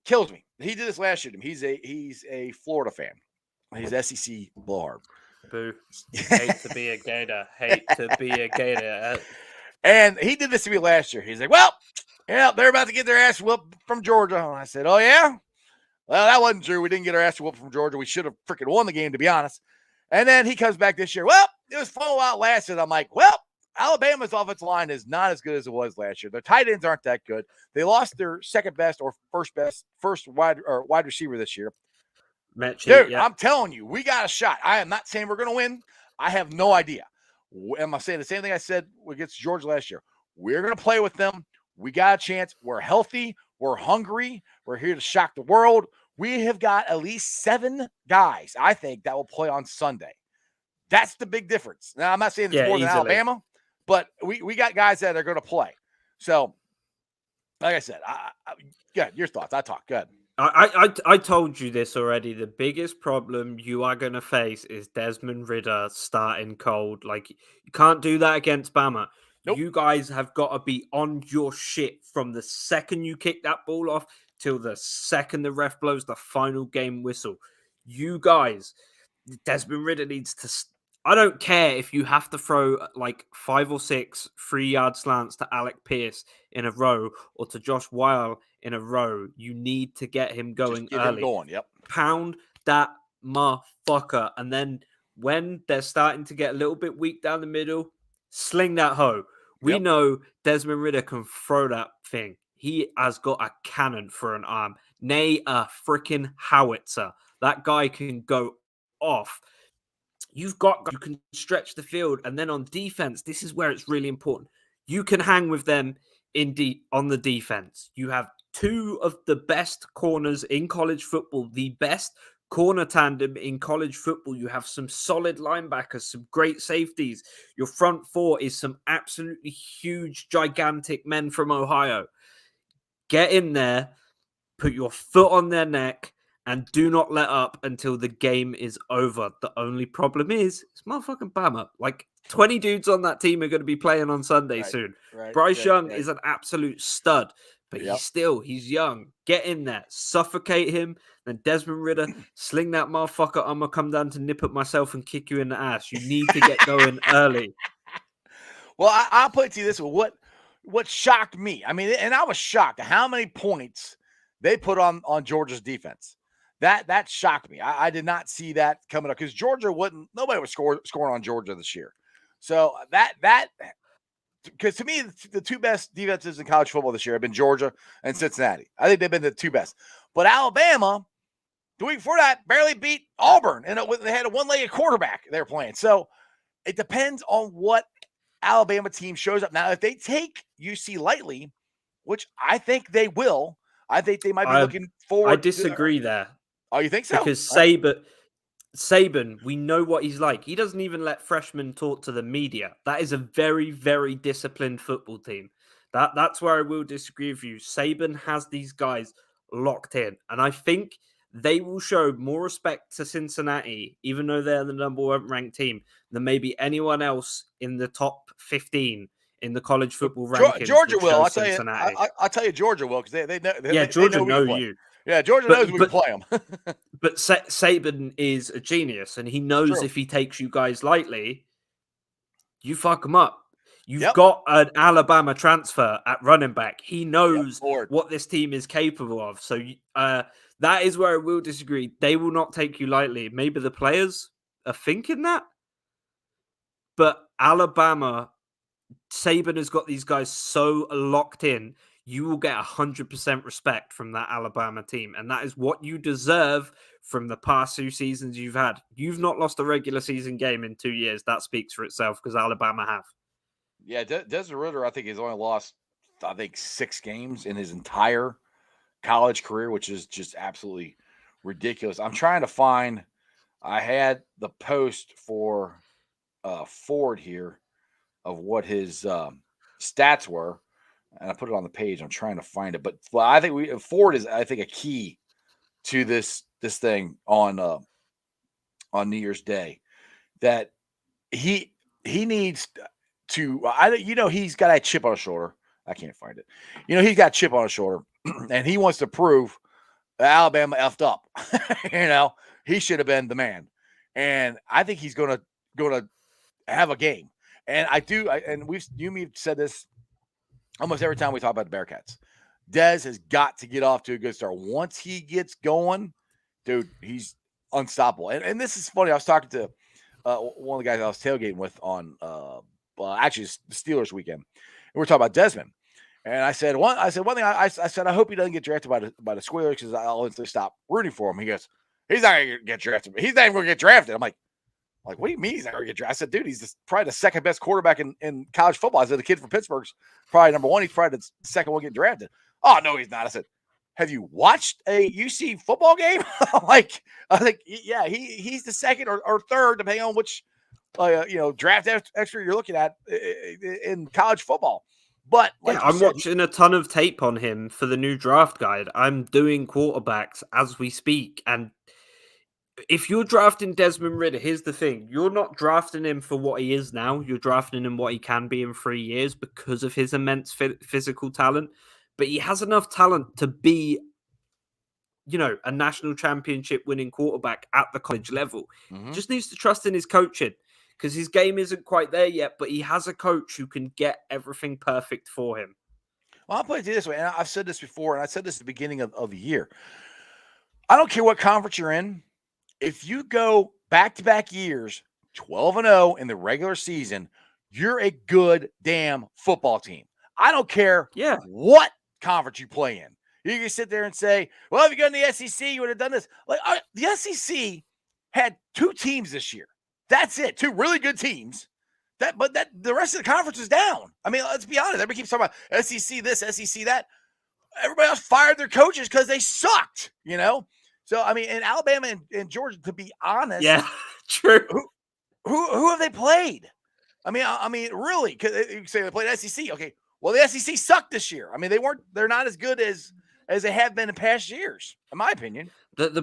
kills me. He did this last year. He's a Florida fan. He's SEC blowhard.
Boo. Hate to be a Gator. Hate to be a Gator.
And he did this to me last year. He's like, well, they're about to get their ass whooped from Georgia. And I said, oh, yeah? Well, that wasn't true. We didn't get our ass whooped from Georgia. We should have freaking won the game, to be honest. And then he comes back this year. Well, it was fun while it lasted. I'm like, well, Alabama's offensive line is not as good as it was last year. Their tight ends aren't that good. They lost their second best or first wide receiver this year. Dude, yeah. I'm telling you, we got a shot. I am not saying we're going to win. I have no idea. Am I saying the same thing I said against Georgia last year? We're going to play with them. We got a chance. We're healthy. We're hungry. We're here to shock the world. We have got at least 7 guys, I think, that will play on Sunday. That's the big difference. Now, I'm not saying it's more than Alabama, but we got guys that are going to play. So, like I said, your thoughts. I talk. Go ahead.
I told you this already. The biggest problem you are going to face is Desmond Ridder starting cold. Like, you can't do that against Bama. Nope. You guys have got to be on your shit from the second you kick that ball off till the second the ref blows the final game whistle. You guys, Desmond Ridder needs to... I don't care if you have to throw like 5 or 6 3-yard slants to Alec Pierce in a row or to Josh Weil in a row. You need to get him going early.
Him going, yep.
Pound that motherfucker. And then when they're starting to get a little bit weak down the middle, sling that hoe. We know Desmond Ridder can throw that thing. He has got a cannon for an arm. Nay, a freaking howitzer. That guy can go off. You can stretch the field, and then on defense, this is where it's really important. You can hang with them on the defense. You have 2 of the best corners in college football, the best corner tandem in college football. You have some solid linebackers, some great safeties. Your front 4 is some absolutely huge, gigantic men from Ohio. Get in there, put your foot on their neck, and do not let up until the game is over. The only problem is, it's motherfucking Bama. Like, 20 dudes on that team are going to be playing on Sunday soon. Bryce Young is an absolute stud, but he's young. Get in there, suffocate him. Then Desmond Ridder, sling that motherfucker. I'm going to come down to nip it myself and kick you in the ass. You need to get going early.
Well, I'll put it to you this way. What shocked me, I mean, and I was shocked at how many points they put on Georgia's defense. That shocked me. I did not see that coming up because nobody was scoring on Georgia this year. So because to me, the 2 best defenses in college football this year have been Georgia and Cincinnati. I think they've been the 2 best. But Alabama, the week before that, barely beat Auburn, and they had a one-legged quarterback they were playing. So it depends on what Alabama team shows up. Now, if they take UC lightly, which I think they will, I think they might be looking forward.
I disagree there.
Oh, you think so?
Because Saban, we know what he's like. He doesn't even let freshmen talk to the media. That is a very, very disciplined football team. That's where I will disagree with you. Saban has these guys locked in. And I think they will show more respect to Cincinnati, even though they're the number 1 ranked team, than maybe anyone else in the top 15 in the college football rankings.
Georgia
would
will.
show
I'll tell you.
Cincinnati.
I'll tell you, Georgia will because they know.
Yeah,
they
Georgia
know we
know
can play.
you.
Yeah, Georgia knows we can play them.
But Saban is a genius, and he knows
True.
if he takes you guys lightly, you fuck him up. You've
Yep.
got an Alabama transfer at running back. He knows
Lord.
what this team is capable of. So that is where I will disagree. They will not take you lightly. Maybe the players are thinking that, but Alabama, Saban has got these guys so locked in. You will get 100% respect from that Alabama team. And that is what you deserve from the past 2 seasons you've had. You've not lost a regular season game in 2 years. That speaks for itself because Alabama have.
Yeah, Desmond Ridder, I think, has only lost, 6 games in his entire college career, which is just absolutely ridiculous. I'm trying to find, I had the post for Ford here of what his stats were, and I put it on the page. I'm trying to find it, but I think Ford is, I think, a key to this thing on New Year's Day, that he needs to. He's got a chip on his shoulder. I can't find it. He's got a chip on his shoulder, and he wants to prove that Alabama effed up. He should have been the man, and I think he's gonna have a game. And I do, and we've said this almost every time we talk about the Bearcats. Dez has got to get off to a good start. Once he gets going, dude, he's unstoppable. And this is funny. I was talking to one of the guys I was tailgating with on actually the Steelers weekend. And we were talking about Desmond. And I said one thing. I said I hope he doesn't get drafted by the Squealers because I'll instantly stop rooting for him. He goes, he's not going to get drafted. He's not even going to get drafted. I'm like, what do you mean he's not going to get drafted? I said, dude, he's probably the second best quarterback in college football. I said, the kid from Pittsburgh's probably number one. He's probably the second one getting drafted. Oh, no, he's not. I said, have you watched a UC football game? I think, yeah, he's the second or third, depending on which, draft extra you're looking at in college football. But
I'm watching a ton of tape on him for the new draft guide. I'm doing quarterbacks as we speak, and if you're drafting Desmond Ridder, here's the thing. You're not drafting him for what he is now. You're drafting him what he can be in 3 years because of his immense physical talent. But he has enough talent to be, a national championship winning quarterback at the college level.
Mm-hmm.
Just needs to trust in his coaching because his game isn't quite there yet, but he has a coach who can get everything perfect for him.
Well, I'll put it this way, and I've said this before, and I said this at the beginning of the year. I don't care what conference you're in. If you go back-to-back years, 12-0 in the regular season, you're a good damn football team. I don't care what conference you play in. You can sit there and say, well, if you go in the SEC, you would have done this. The SEC had 2 teams this year. That's it. 2 really good teams. But the rest of the conference is down. I mean, let's be honest. Everybody keeps talking about SEC this, SEC that. Everybody else fired their coaches because they sucked, So, I mean, in Alabama and Georgia, to be honest,
true.
Who have they played? I mean, really? Because you say they played SEC. Okay, well, the SEC sucked this year. I mean, they're not as good as they have been in past years, in my opinion.
The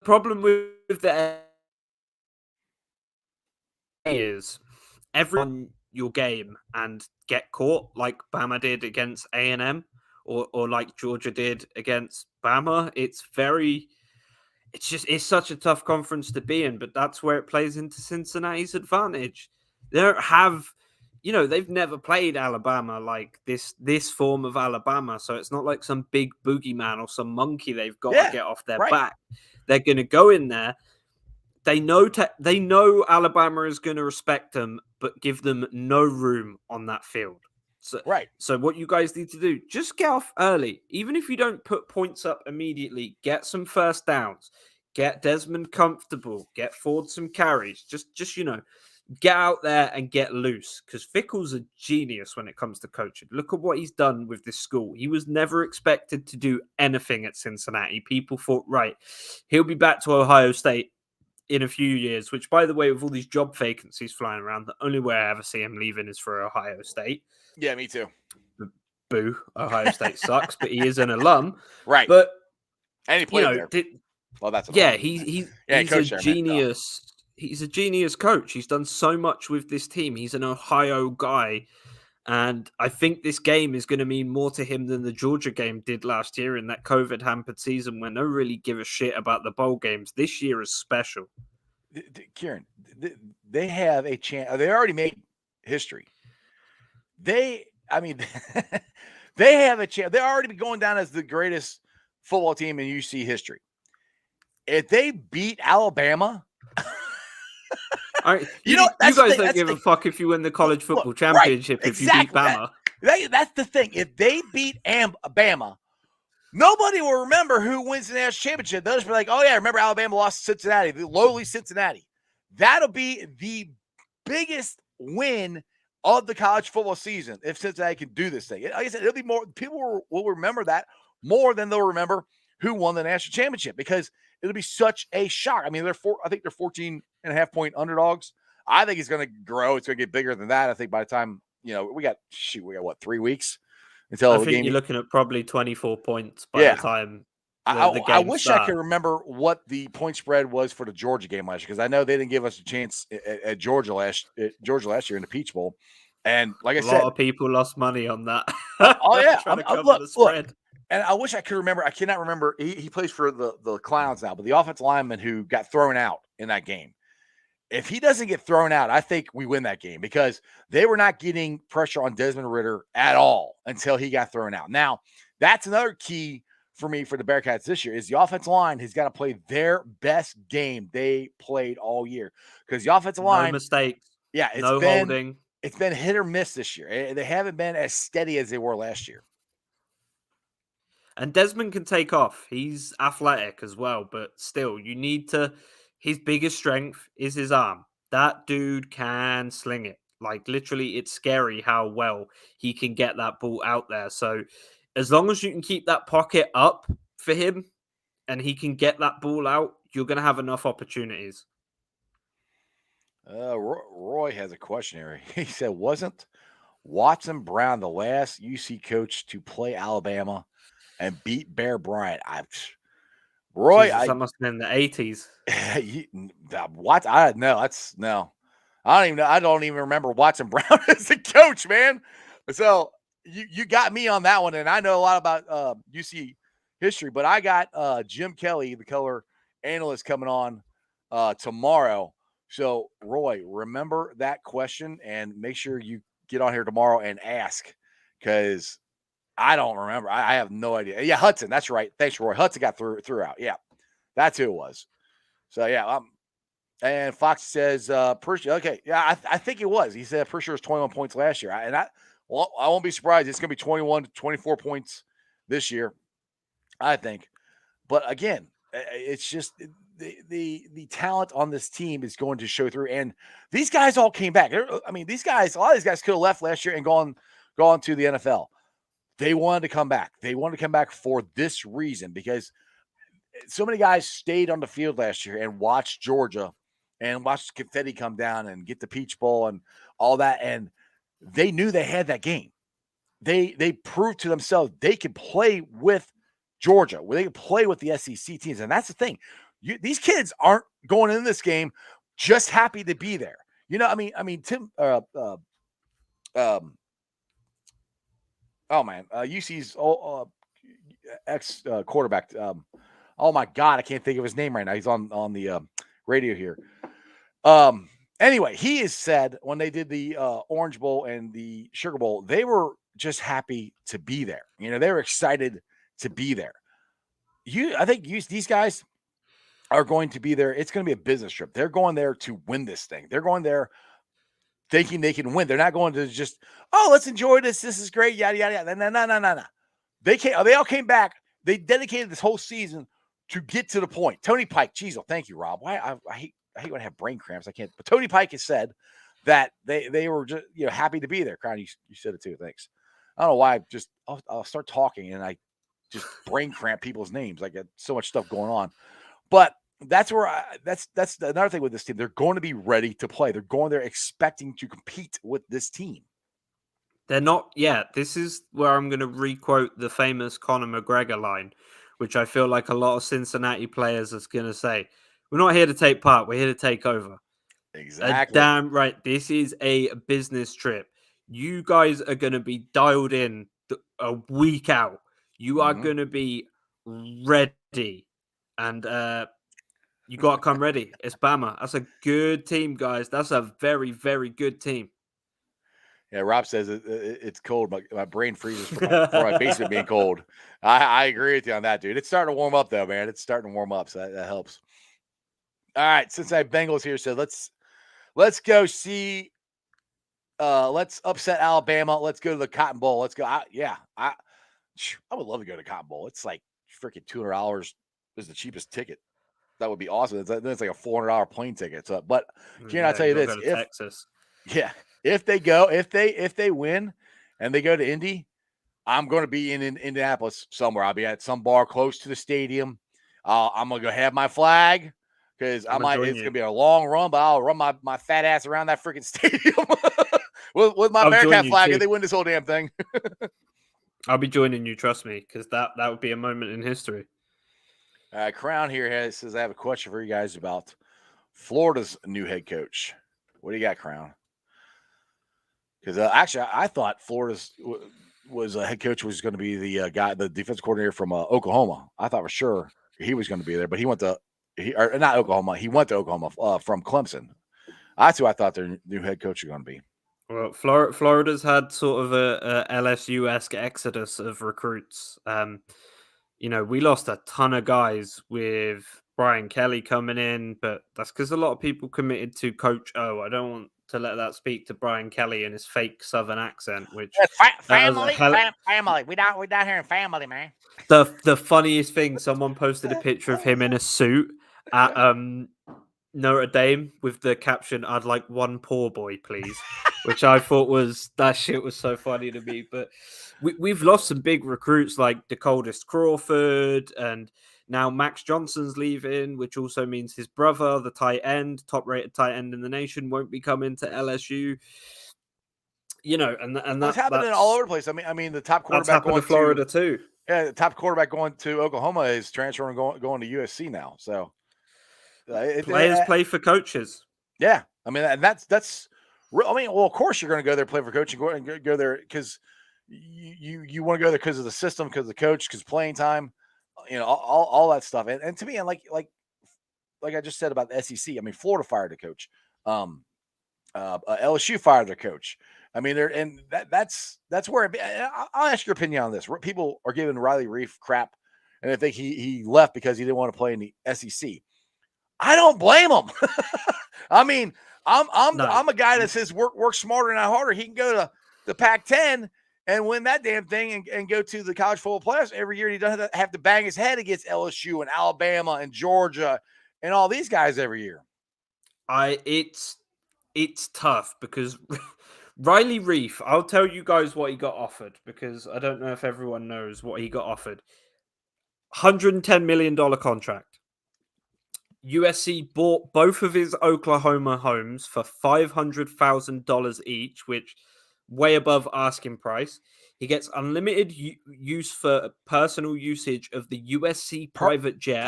problem with the is everyone your game and get caught like Bama did against A&M. Or like Georgia did against Bama. It's such a tough conference to be in, but that's where it plays into Cincinnati's advantage. They don't have, they've never played Alabama like this form of Alabama. So it's not like some big boogeyman or some monkey they've got to get off their back. They're going to go in there. They know Alabama is going to respect them, but give them no room on that field. So what you guys need to do, just get off early. Even if you don't put points up immediately, get some first downs, get Desmond comfortable, get Ford some carries. Just get out there and get loose because Fickle's a genius when it comes to coaching. Look at what he's done with this school. He was never expected to do anything at Cincinnati. People thought, he'll be back to Ohio State in a few years, which, by the way, with all these job vacancies flying around, the only way I ever see him leaving is for Ohio State.
Yeah, me too.
Boo. Ohio State sucks, but he is an alum.
Right.
But,
and he played there.
Well, that's he's a genius. he's a genius coach. He's done so much with this team. He's an Ohio guy. And I think this game is going to mean more to him than the Georgia game did last year in that COVID-hampered season when no really give a shit about the bowl games. This year is special.
Kieran, they have a chance. They already made history. They have a chance. They're already going down as the greatest football team in UC history. If they beat Alabama,
you guys don't give a fuck if you win the college football championship if you beat Bama.
That's the thing. If they beat Bama, nobody will remember who wins the national championship. They'll just be like, oh, yeah, remember Alabama lost to Cincinnati, the lowly Cincinnati. That'll be the biggest win of the college football season if Cincinnati can do this thing. Like I said, it'll be more. People will remember that more than they'll remember who won the national championship because it'll be such a shock. I mean, I think they're 14.5-point underdogs. I think it's going to grow. It's going to get bigger than that. I think by the time, we got what, 3 weeks until
I
the
think
game.
You're looking at probably 24 points by the time the game
I wish
starts.
I could remember what the point spread was for the Georgia game last year because I know they didn't give us a chance at Georgia last year in the Peach Bowl. And like I said,
a lot of people lost money on that.
Oh, yeah.
Trying to cover the spread.
Look, and I wish I could remember. I cannot remember. He plays for the Clowns now, but the offensive lineman who got thrown out in that game. If he doesn't get thrown out, I think we win that game because they were not getting pressure on Desmond Ridder at all until he got thrown out. Now, that's another key for me for the Bearcats this year is the offensive line has got to play their best game they played all year because the offensive line.
No mistakes.
Yeah,
holding.
It's been hit or miss this year. They haven't been as steady as they were last year.
And Desmond can take off. He's athletic as well, but still, his biggest strength is his arm. That dude can sling it. Like, literally, it's scary how well he can get that ball out there. So, as long as you can keep that pocket up for him and he can get that ball out, you're going to have enough opportunities.
Roy has a question here. He said, wasn't Watson Brown the last UC coach to play Alabama and beat Bear Bryant? Roy,
that must have been the 80s.
What? I don't know. I don't even know. I don't even remember Watson Brown as a coach, man. So you got me on that one, and I know a lot about UC history, but I got Jim Kelly, the color analyst, coming on tomorrow. So, Roy, remember that question and make sure you get on here tomorrow and ask because I don't remember. I have no idea. Yeah, Hudson. That's right. Thanks, Roy. Hudson got threw out. Yeah, that's who it was. So, yeah. And Fox says, okay. Yeah, I think it was. He said, pretty sure it was 21 points last year. I won't be surprised. It's going to be 21 to 24 points this year, I think. But, again, it's just – the talent on this team is going to show through, and these guys all came back. I mean, a lot of these guys could have left last year and gone to the NFL. They wanted to come back. They wanted to come back for this reason because so many guys stayed on the field last year and watched Georgia and watched confetti come down and get the Peach Bowl and all that, and they knew they had that game. They proved to themselves they could play with Georgia, where they could play with the SEC teams, and that's the thing. These kids aren't going in this game just happy to be there. Tim. UC's ex quarterback. Oh my God, I can't think of his name right now. He's on the radio here. Anyway, he has said when they did the Orange Bowl and the Sugar Bowl, they were just happy to be there. They were excited to be there. I think these guys are going to be there. It's going to be a business trip. They're going there to win this thing. They're going there thinking they can win. They're not going to just, let's enjoy this. This is great. Yada, yada, yada. No. They all came back. They dedicated this whole season to get to the point. Tony Pike, geez, thank you, Rob. I hate when I have brain cramps. I can't. But Tony Pike has said that they were just happy to be there. Crown, you said it too. Thanks. I don't know why. I'll start talking and I just brain cramp people's names. I got so much stuff going on. But that's another thing with this team. They're going to be ready to play. They're going there expecting to compete with this team.
They're not yet. This is where I'm going to requote the famous Conor McGregor line, which I feel like a lot of Cincinnati players are going to say. We're not here to take part. We're here to take over.
Exactly.
Damn right. This is a business trip. You guys are going to be dialed in a week out. You are going to be ready. And you got to come ready. It's Bama. That's a good team, guys. That's a very, very good team.
Yeah, Rob says it's cold. My brain freezes for my basement being cold. I agree with you on that, dude. It's starting to warm up, though, man. It's starting to warm up, so that helps. All right, Cincinnati Bengals here said let's go see. Let's upset Alabama. Let's go to the Cotton Bowl. Let's go. I would love to go to Cotton Bowl. It's like freaking $200 is the cheapest ticket. That would be awesome. It's like a $400 plane ticket. So, but can I tell you this?
Texas.
Yeah, if they win, and they go to Indy, I'm going to be in Indianapolis somewhere. I'll be at some bar close to the stadium. I'm gonna go have my flag because it's gonna be a long run, but I'll run my fat ass around that freaking stadium with my Bearcat flag, and they win this whole damn thing.
I'll be joining you, trust me, because that would be a moment in history.
Crown here says I have a question for you guys about Florida's new head coach. What do you got, Crown? Because actually, I thought Florida's was a head coach was going to be the defensive coordinator from Oklahoma. I thought for sure he was going to be there, but he went to not Oklahoma. He went to Oklahoma from Clemson. That's who I thought their new head coach was going to be.
Well, Florida's had sort of a LSU-esque exodus of recruits. We lost a ton of guys with Brian Kelly coming in, but that's because a lot of people committed to Coach O. I don't want to let that speak to Brian Kelly and his fake Southern accent, which
family. We down here in family, man.
The funniest thing, someone posted a picture of him in a suit at Notre Dame with the caption, "I'd like one poor boy, please," which I thought that shit was so funny to me. But we've lost some big recruits like Dakotas Crawford, and now Max Johnson's leaving, which also means his brother, the top-rated tight end in the nation, won't be coming to LSU. And
that's happening all over the place. I mean, the top quarterback going
to Florida too.
Yeah, the top quarterback going to Oklahoma is transferring, going to USC now. So
players play for coaches.
Yeah, I mean, and that's. I mean, well, of course you're going to go there, play for coach, and go there because you want to go there because of the system, because of the coach, because playing time, all that stuff. And to me, and like I just said about the SEC, I mean, Florida fired a coach, LSU fired their coach. I mean, that's where I'll ask your opinion on this. People are giving Riley Reif crap, and they think he left because he didn't want to play in the SEC. I don't blame him. I mean, I'm a guy that says work smarter, not harder. He can go to the Pac-10 and win that damn thing and go to the college football playoffs every year. He doesn't have to bang his head against LSU and Alabama and Georgia and all these guys every year.
It's tough because Riley Reif, I'll tell you guys what he got offered because I don't know if everyone knows what he got offered. $110 million contract. USC bought both of his Oklahoma homes for $500,000 each, which way above asking price. He gets unlimited use for personal usage of the USC private jet.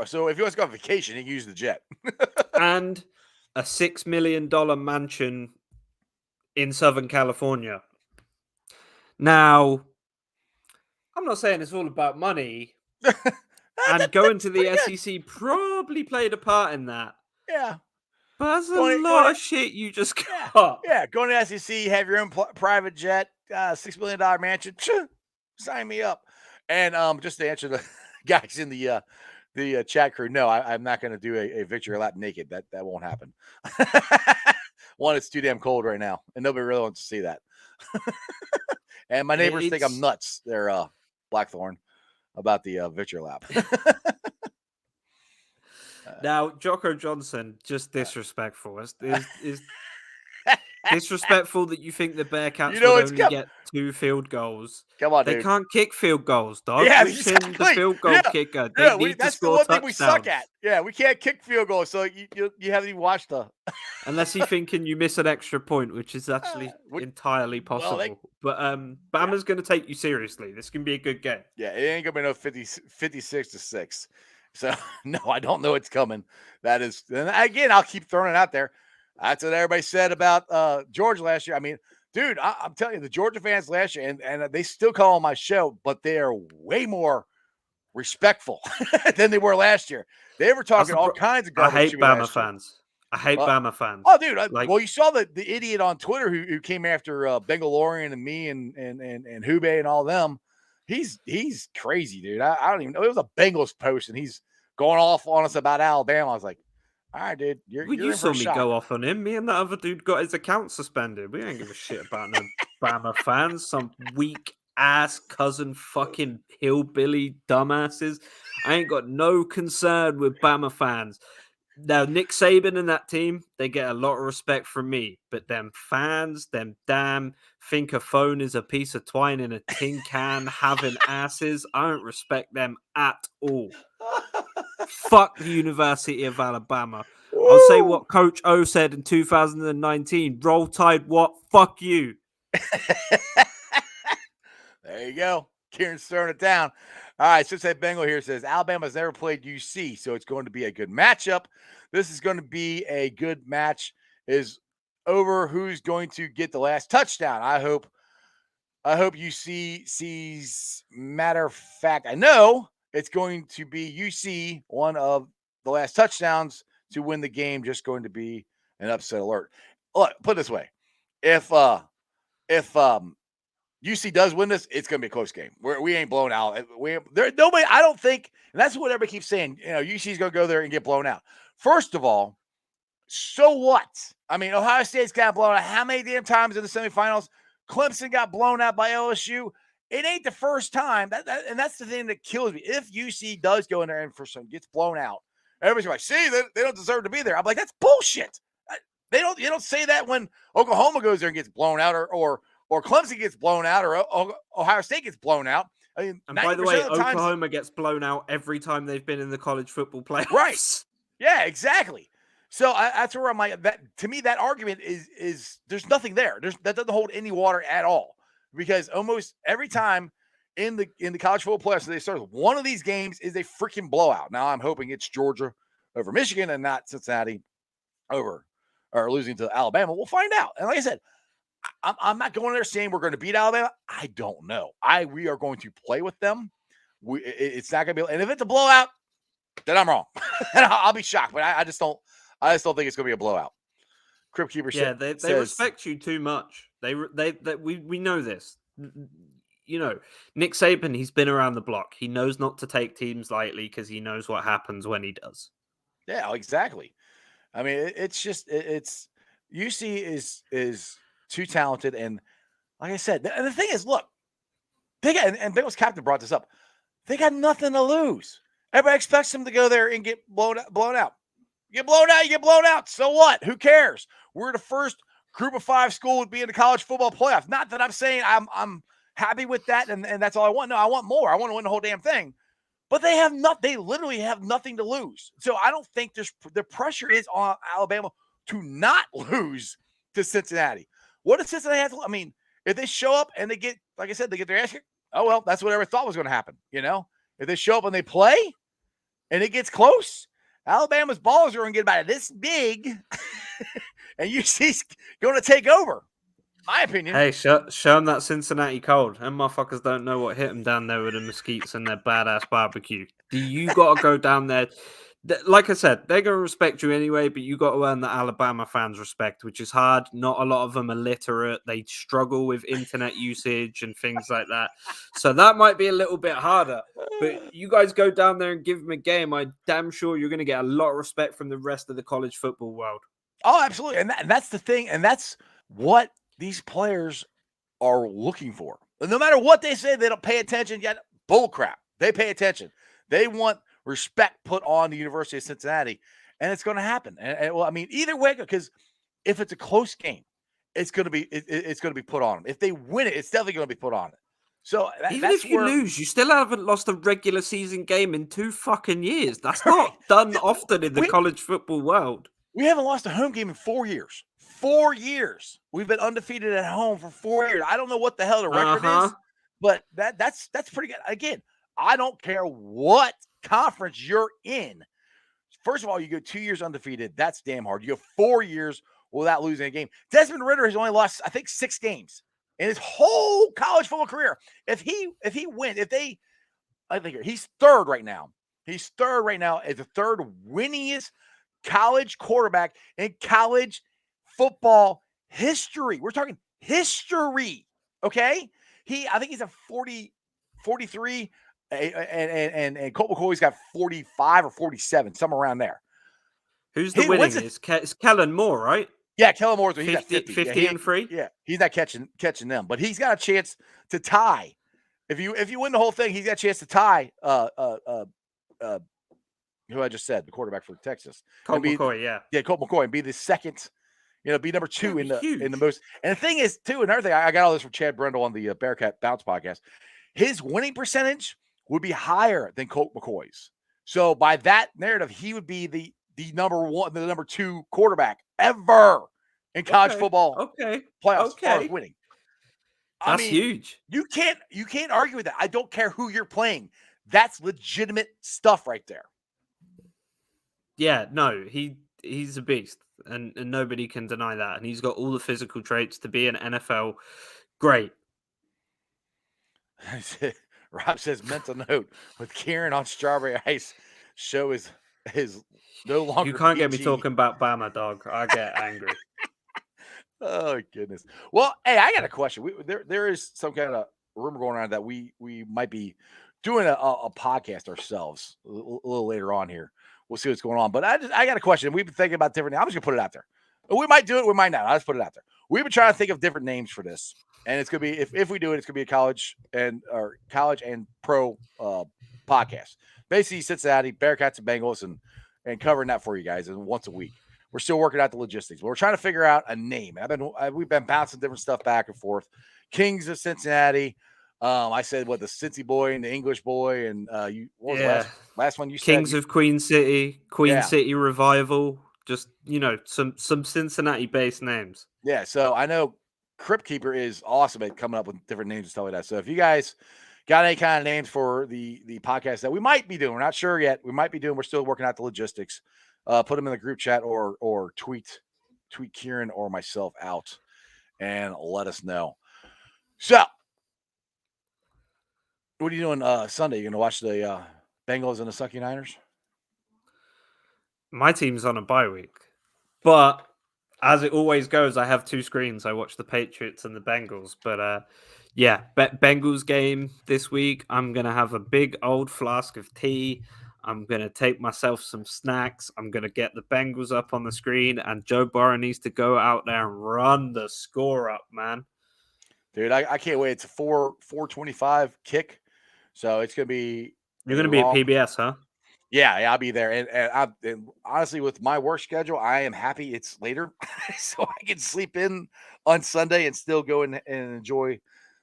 So if he wants to go on vacation, he can use the jet.
And a $6 million mansion in Southern California. Now, I'm not saying it's all about money. And going to the SEC probably played a part in that.
Yeah.
But that's a lot of shit you just got.
Yeah, going to SEC, have your own private jet, $6 million mansion. Sign me up. And just to answer the guys in the chat crew, no, I'm not going to do a victory lap naked. That won't happen. One, it's too damn cold right now, and nobody really wants to see that. And my neighbors think I'm nuts. They're Blackthorn about the victory lap.
Now, Jocko Johnson, just disrespectful. Is disrespectful that you think the Bearcats would only get 2 field goals.
Come on,
they
dude.
Can't kick field goals, dog.
Yeah,
exactly. The field goal kicker. They need
that's
to score
the one
touchdowns.
thing we suck at. Yeah, we can't kick field goals, so you haven't even watched the.
Unless you're thinking you miss an extra point, which is actually entirely possible. But Bama's going to take you seriously. This can be a good game.
Yeah, it ain't going to be no 56-6. So, no, I don't know it's coming. That is, and again, I'll keep throwing it out there. That's what everybody said about Georgia last year. I mean, dude, I'm telling you, the Georgia fans last year, and they still call on my show, but they are way more respectful than they were last year. They were talking all kinds of
I
garbage
hate
to me
Bama
last year.
fans. I hate Bama fans.
Oh, dude.
Like,
Well, you saw the idiot on Twitter who came after Bengal-Lorian and me and Hube and all them. He's crazy, dude. I don't even know. It was a Bengals post, and he's going off on us about Alabama. I was like, all right, dude, you're
you
in
saw
for a
me
shock.
go off on him. Me and that other dude got his account suspended. We don't give a shit about no Bama fans. Some weak ass cousin fucking hillbilly dumbasses. I ain't got no concern with Bama fans. Now, Nick Saban and that team, they get a lot of respect from me. But them fans, them damn think a phone is a piece of twine in a tin can having asses, I don't respect them at all. Fuck the University of Alabama. I'll say what Coach O said in 2019. Roll Tide what? Fuck you.
There you go. Kieran's throwing it down. All right, Cincinnati Bengal here says Alabama's never played UC, so it's going to be a good matchup. This is going to be a good match. Is over who's going to get the last touchdown. I hope UC sees. Matter of fact, I know it's going to be UC, one of the last touchdowns to win the game. Just going to be an upset alert. Look, put it this way: if UC does win this, it's going to be a close game. We ain't blown out. Nobody. I don't think, and that's what everybody keeps saying. UC's going to go there and get blown out. First of all, so what? I mean, Ohio State's got blown out how many damn times in the semifinals? Clemson got blown out by LSU. It ain't the first time. And that's the thing that kills me. If UC does go in there and for some gets blown out, everybody's like, see, they don't deserve to be there. I'm like, that's bullshit. You don't say that when Oklahoma goes there and gets blown out, or Clemson gets blown out, or Ohio State gets blown out. I mean,
and by the way, Oklahoma
times,
gets blown out every time they've been in the college football playoffs.
Right. Yeah, exactly. So that's where I'm like, that to me, that argument is there's nothing there. That doesn't hold any water at all, because almost every time in the college football playoffs they start, one of these games is a freaking blowout. Now I'm hoping it's Georgia over Michigan and not Cincinnati over or losing to Alabama. We'll find out. And like I said, I'm not going there saying we're going to beat Alabama. I don't know. We are going to play with them. It's not going to be. And if it's a blowout, then I'm wrong. And I'll be shocked. But I just don't think it's going to be a blowout. Crypt Keeper.
Yeah, they respect you too much. We know this. Nick Saban, he's been around the block. He knows not to take teams lightly because he knows what happens when he does.
Yeah, exactly. I mean, it's UC is too talented, and like I said, and the thing is, look, they got, and Bengals captain brought this up. They got nothing to lose. Everybody expects them to go there and get blown out. You get blown out. So what? Who cares? We're the first group of 5 school to be in the college football playoff. Not that I'm saying I'm happy with that, and that's all I want. No, I want more. I want to win the whole damn thing. But they literally have nothing to lose. So I don't think the pressure is on Alabama to not lose to Cincinnati. What does Cincinnati have to? I mean, if they show up and they get, like I said, they get their ass kicked, oh well, that's what I thought was going to happen. If they show up and they play and it gets close, Alabama's balls are going to get about this big, and UC's going to take over. My opinion.
Hey, show them that Cincinnati cold. Them motherfuckers don't know what hit them down there with the mesquites and their badass barbecue. You got to go down there. Like I said, they're going to respect you anyway, but you got to earn the Alabama fans' respect, which is hard. Not a lot of them are literate. They struggle with internet usage and things like that. So that might be a little bit harder. But you guys go down there and give them a game. I'm damn sure you're going to get a lot of respect from the rest of the college football world.
Oh, absolutely. And that's the thing. And that's what these players are looking for. No matter what they say, they don't pay attention yet. Bull crap. They pay attention. They want respect put on the University of Cincinnati, and it's going to happen. And well, I mean, either way, because if it's a close game, it's going to be put on them. If they win it, it's definitely going to be put on it. So
even if you lose, you still haven't lost a regular season game in 2 fucking years. That's not done often in the college football world.
We haven't lost a home game in 4 years. 4 years. We've been undefeated at home for 4 years. I don't know what the hell the record is, but that's pretty good. Again, I don't care what conference you're in. First of all, you go 2 years undefeated. That's damn hard. You go 4 years without losing a game. Desmond Ridder has only lost, I think, 6 games in his whole college football career. If he wins, I think he's third right now. He's third right now as the third winningest college quarterback in college football history. We're talking history, okay? I think he's at 43, and Colt McCoy's got 45 or 47, somewhere around there.
Who's the winning? It's Kellen Moore, right?
Yeah, Kellen Moore's he's
50,
got 50.
50 and 3.
Yeah, he's not catching them, but he's got a chance to tie. If you win the whole thing, he's got a chance to tie who I just said, the quarterback for Texas.
Colt McCoy, yeah.
Yeah, Colt McCoy, and be the second, be number 2 in the most. And the thing is, too, another thing, I got all this from Chad Brendel on the Bearcat Bounce podcast. His winning percentage would be higher than Colt McCoy's. So by that narrative, he would be the number 2 quarterback ever in college football playoffs as far as winning.
That's huge.
You can't argue with that. I don't care who you're playing. That's legitimate stuff right there.
Yeah, no, he's a beast, and nobody can deny that. And he's got all the physical traits to be an NFL great.
Rob says, mental note, with Kieran on Strawberry Ice, show is no longer
You can't
PG.
get me talking about Bama, dog. I get angry.
Oh, goodness. Well, hey, I got a question. There is some kind of rumor going on that we might be doing a podcast ourselves a little later on here. We'll see what's going on. But I got a question. We've been thinking about different names. I'm just going to put it out there. We might do it. We might not. I'll just put it out there. We've been trying to think of different names for this. And it's going to be, if we do it, it's going to be a college and pro podcast. Basically, Cincinnati, Bearcats, and Bengals, and covering that for you guys once a week. We're still working out the logistics. But we're trying to figure out a name. We've been bouncing different stuff back and forth. Kings of Cincinnati. I said the Cincy boy and the English boy, and what was the last one you said?
Kings of Queen City, City Revival. Just some Cincinnati-based names.
Yeah, so I know Crypt Keeper is awesome at coming up with different names and stuff like that. So if you guys got any kind of names for the podcast that we might be doing, we're not sure yet. We might be doing. We're still working out the logistics. Put them in the group chat or tweet Kieran or myself out and let us know. So, what are you doing Sunday? You going to watch the Bengals and the COURSE-UNiners?
My team's on a bye week. But as it always goes, I have 2 screens. I watch the Patriots and the Bengals. But Bengals game this week. I'm going to have a big old flask of tea. I'm going to take myself some snacks. I'm going to get the Bengals up on the screen. And Joe Burrow needs to go out there and run the score up, man.
Dude, I can't wait. It's a 4:25 kick. So it's going to be...
You're going to be at PBS, huh?
Yeah, I'll be there. And honestly, with my work schedule, I am happy it's later. So I can sleep in on Sunday and still go in and enjoy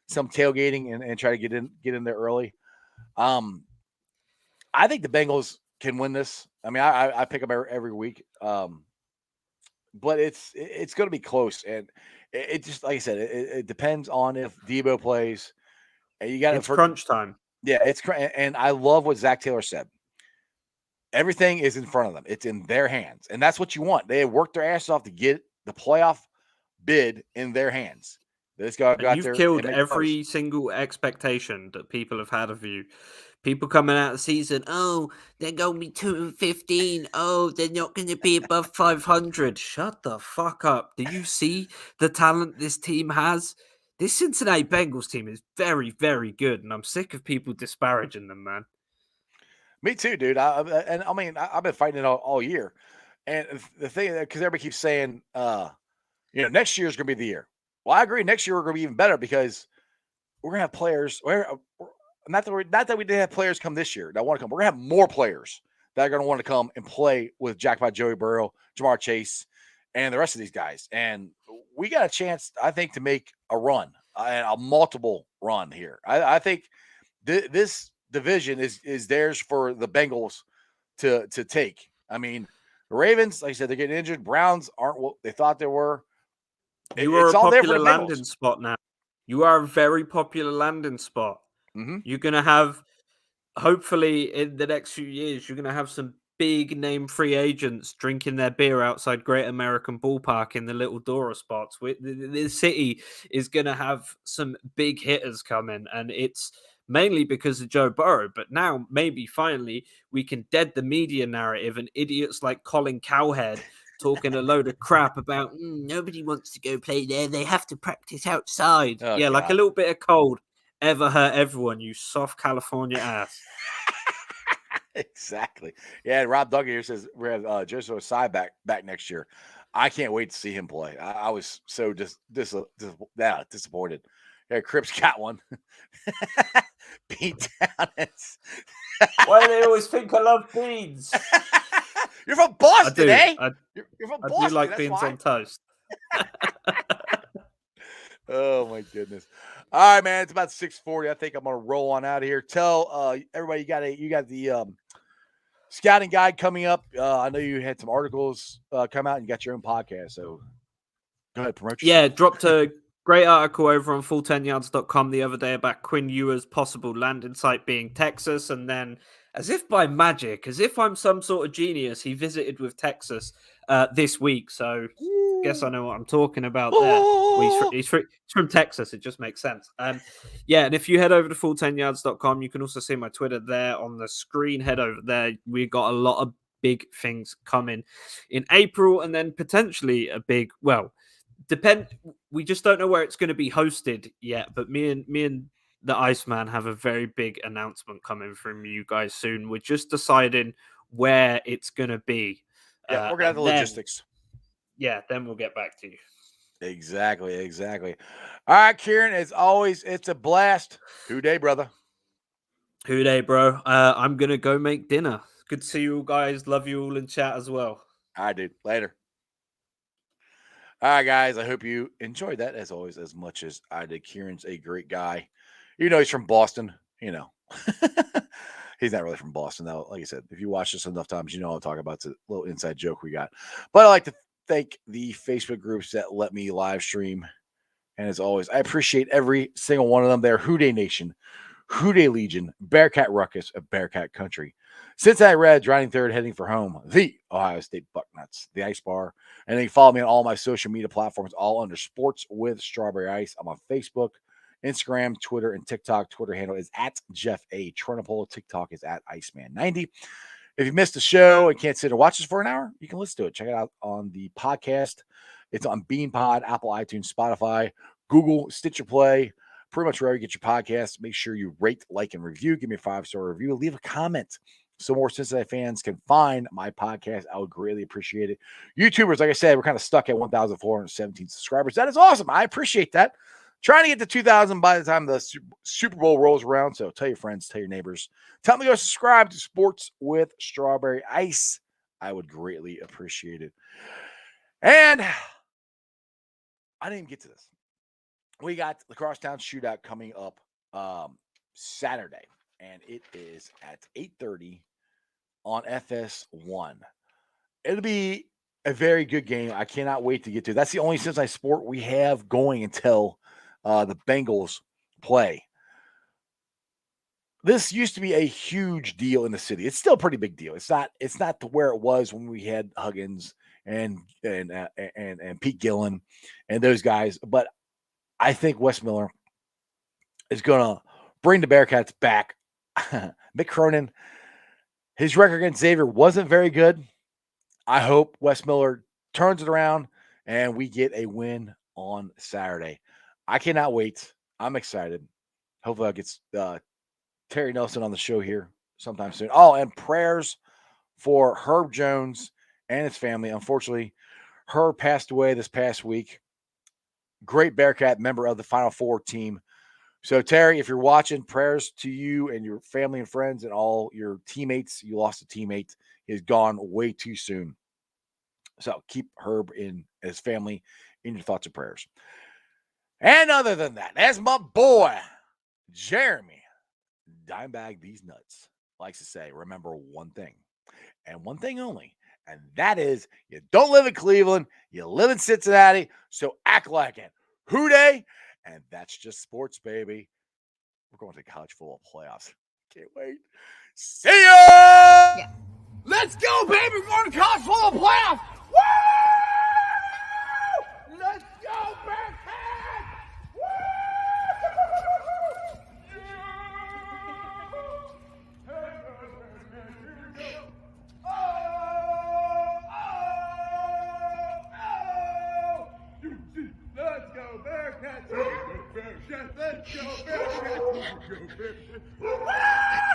some tailgating and try to get in there early. I think the Bengals can win this. I mean, I pick them every week. But it's going to be close. And it just, like I said, it depends on if Debo plays. And you got
it's crunch time.
Yeah, and I love what Zach Taylor said. Everything is in front of them. It's in their hands. And that's what you want. They have worked their ass off to get the playoff bid in their hands. This guy got
You've killed every single expectation that people have had of you. People coming out of the season, they're going to be 2-15. Oh, they're not going to be above 500. Shut the fuck up. Do you see the talent this team has? This Cincinnati Bengals team is very, very good, and I'm sick of people disparaging them, man.
Me too, dude. I've been fighting it all year. And the thing, because everybody keeps saying, next year is going to be the year. Well, I agree. Next year we're going to be even better because we're going to have players. Not that we didn't have players come this year that want to come. We're going to have more players that are going to want to come and play with Jackpot Joey Burrow, Jamar Chase, and the rest of these guys. And we got a chance, I think, to make a run, a multiple run here. I think this division is theirs for the Bengals to take. I mean, the Ravens, like I said, they're getting injured. Browns aren't what they thought they were.
You are a popular landing spot now. You are a very popular landing spot.
Mm-hmm.
You're going to have, hopefully in the next few years, you're going to have some big name free agents drinking their beer outside Great American Ballpark in the little Dora spots. The city is going to have some big hitters coming, and it's mainly because of Joe Burrow. But now maybe finally we can dead the media narrative and idiots like Colin Cowhead talking a load of crap about nobody wants to go play there. They have to practice outside.
Oh,
yeah, like a
God.
little bit of cold ever hurt everyone, you soft California ass.
Exactly. Yeah, Rob Duggan here says we have Joseph Osai back next year. I can't wait to see him play. I was so disappointed. Yeah, Cripps got one. Beat down.
Why do they always think I love beans?
You're from Boston, eh? You're from Boston.
I do like
that's
beans
why.
on toast.
Oh my goodness! All right, man. It's about 6:40. I think I'm gonna roll on out of here. Tell everybody you got the scouting guide coming up. I know you had some articles come out and you got your own podcast. So go ahead, promote yourself.
Yeah, dropped a great article over on full10yards.com the other day about Quinn Ewers' possible landing site being Texas. And then, as if by magic, as if I'm some sort of genius, he visited with Texas this week. So guess I know what I'm talking about there. Well, he's from Texas. It just makes sense. Yeah, and if you head over to full10yards.com, you can also see my Twitter there on the screen. Head over there. We got a lot of big things coming in April, and then potentially a big, we just don't know where it's going to be hosted yet, but me and the Iceman have a very big announcement coming from you guys soon. We're just deciding where it's going to be.
Yeah, we're gonna have the logistics.
Yeah, then we'll get back to you.
Exactly. All right, Kieran, as always, it's a blast. Who day, brother?
Who day, bro? I'm going to go make dinner. Good to see you all, guys. Love you all in chat as well.
All right, dude. Later. All right, guys. I hope you enjoyed that, as always, as much as I did. Kieran's a great guy. You know, he's from Boston. You know, he's not really from Boston, though. Like I said, if you watch this enough times, you know what I'm talking about. It's a little inside joke we got. But I like to thank the Facebook groups that let me live stream. And as always, I appreciate every single one of them there. Who Day Nation, Who Day Legion, Bearcat Ruckus of Bearcat Country, Cincinnati Reds, riding third, heading for home, the Ohio State Bucknuts, the Ice Bar. And then you follow me on all my social media platforms, all under Sports with Strawberry Ice. I'm on Facebook, Instagram, Twitter, and TikTok. Twitter handle is at Jeff A. Trinapola. TikTok is at Iceman90. If you missed the show and can't sit and watch this for an hour, you can listen to it. Check it out on the podcast. It's on BeanPod, Apple, iTunes, Spotify, Google, Stitcher Play, pretty much wherever you get your podcasts. Make sure you rate, like, and review. Give me a 5-star review. Leave a comment so more Cincinnati fans can find my podcast. I would greatly appreciate it. YouTubers, like I said, we're kind of stuck at 1,417 subscribers. That is awesome. I appreciate that. Trying to get to 2,000 by the time the Super Bowl rolls around. So tell your friends, tell your neighbors. Tell them to go subscribe to Sports with Strawberry Ice. I would greatly appreciate it. And I didn't even get to this. We got the Crosstown Shootout coming up Saturday, and it is at 8:30 on FS1. It'll be a very good game. I cannot wait to get to it. That's the only Cincinnati sport we have going until the Bengals play. This used to be a huge deal in the city. It's still a pretty big deal. It's not to where it was when we had Huggins and Pete Gillen and those guys, but I think Wes Miller is going to bring the Bearcats back. Mick Cronin, his record against Xavier wasn't very good. I hope Wes Miller turns it around and we get a win on Saturday. I cannot wait. I'm excited. Hopefully I'll get Terry Nelson on the show here sometime soon. Oh, and prayers for Herb Jones and his family. Unfortunately, Herb passed away this past week. Great Bearcat, member of the Final Four team. So, Terry, if you're watching, prayers to you and your family and friends and all your teammates. You lost a teammate. He has gone way too soon. So keep Herb and his family in your thoughts and prayers. And other than that, as my boy, Jeremy, Dimebag These Nuts, likes to say, remember one thing, and one thing only, and that is you don't live in Cleveland, you live in Cincinnati, so act like it. Who Day? And that's just sports, baby. We're going to college football playoffs. Can't wait. See ya!
Yeah.
Let's go, baby! We're going to college football playoffs! Woo! Let's go, Bearcats! Woo! Let's go, Bearcats! Let's go, Bearcats! Let's go, Bearcats!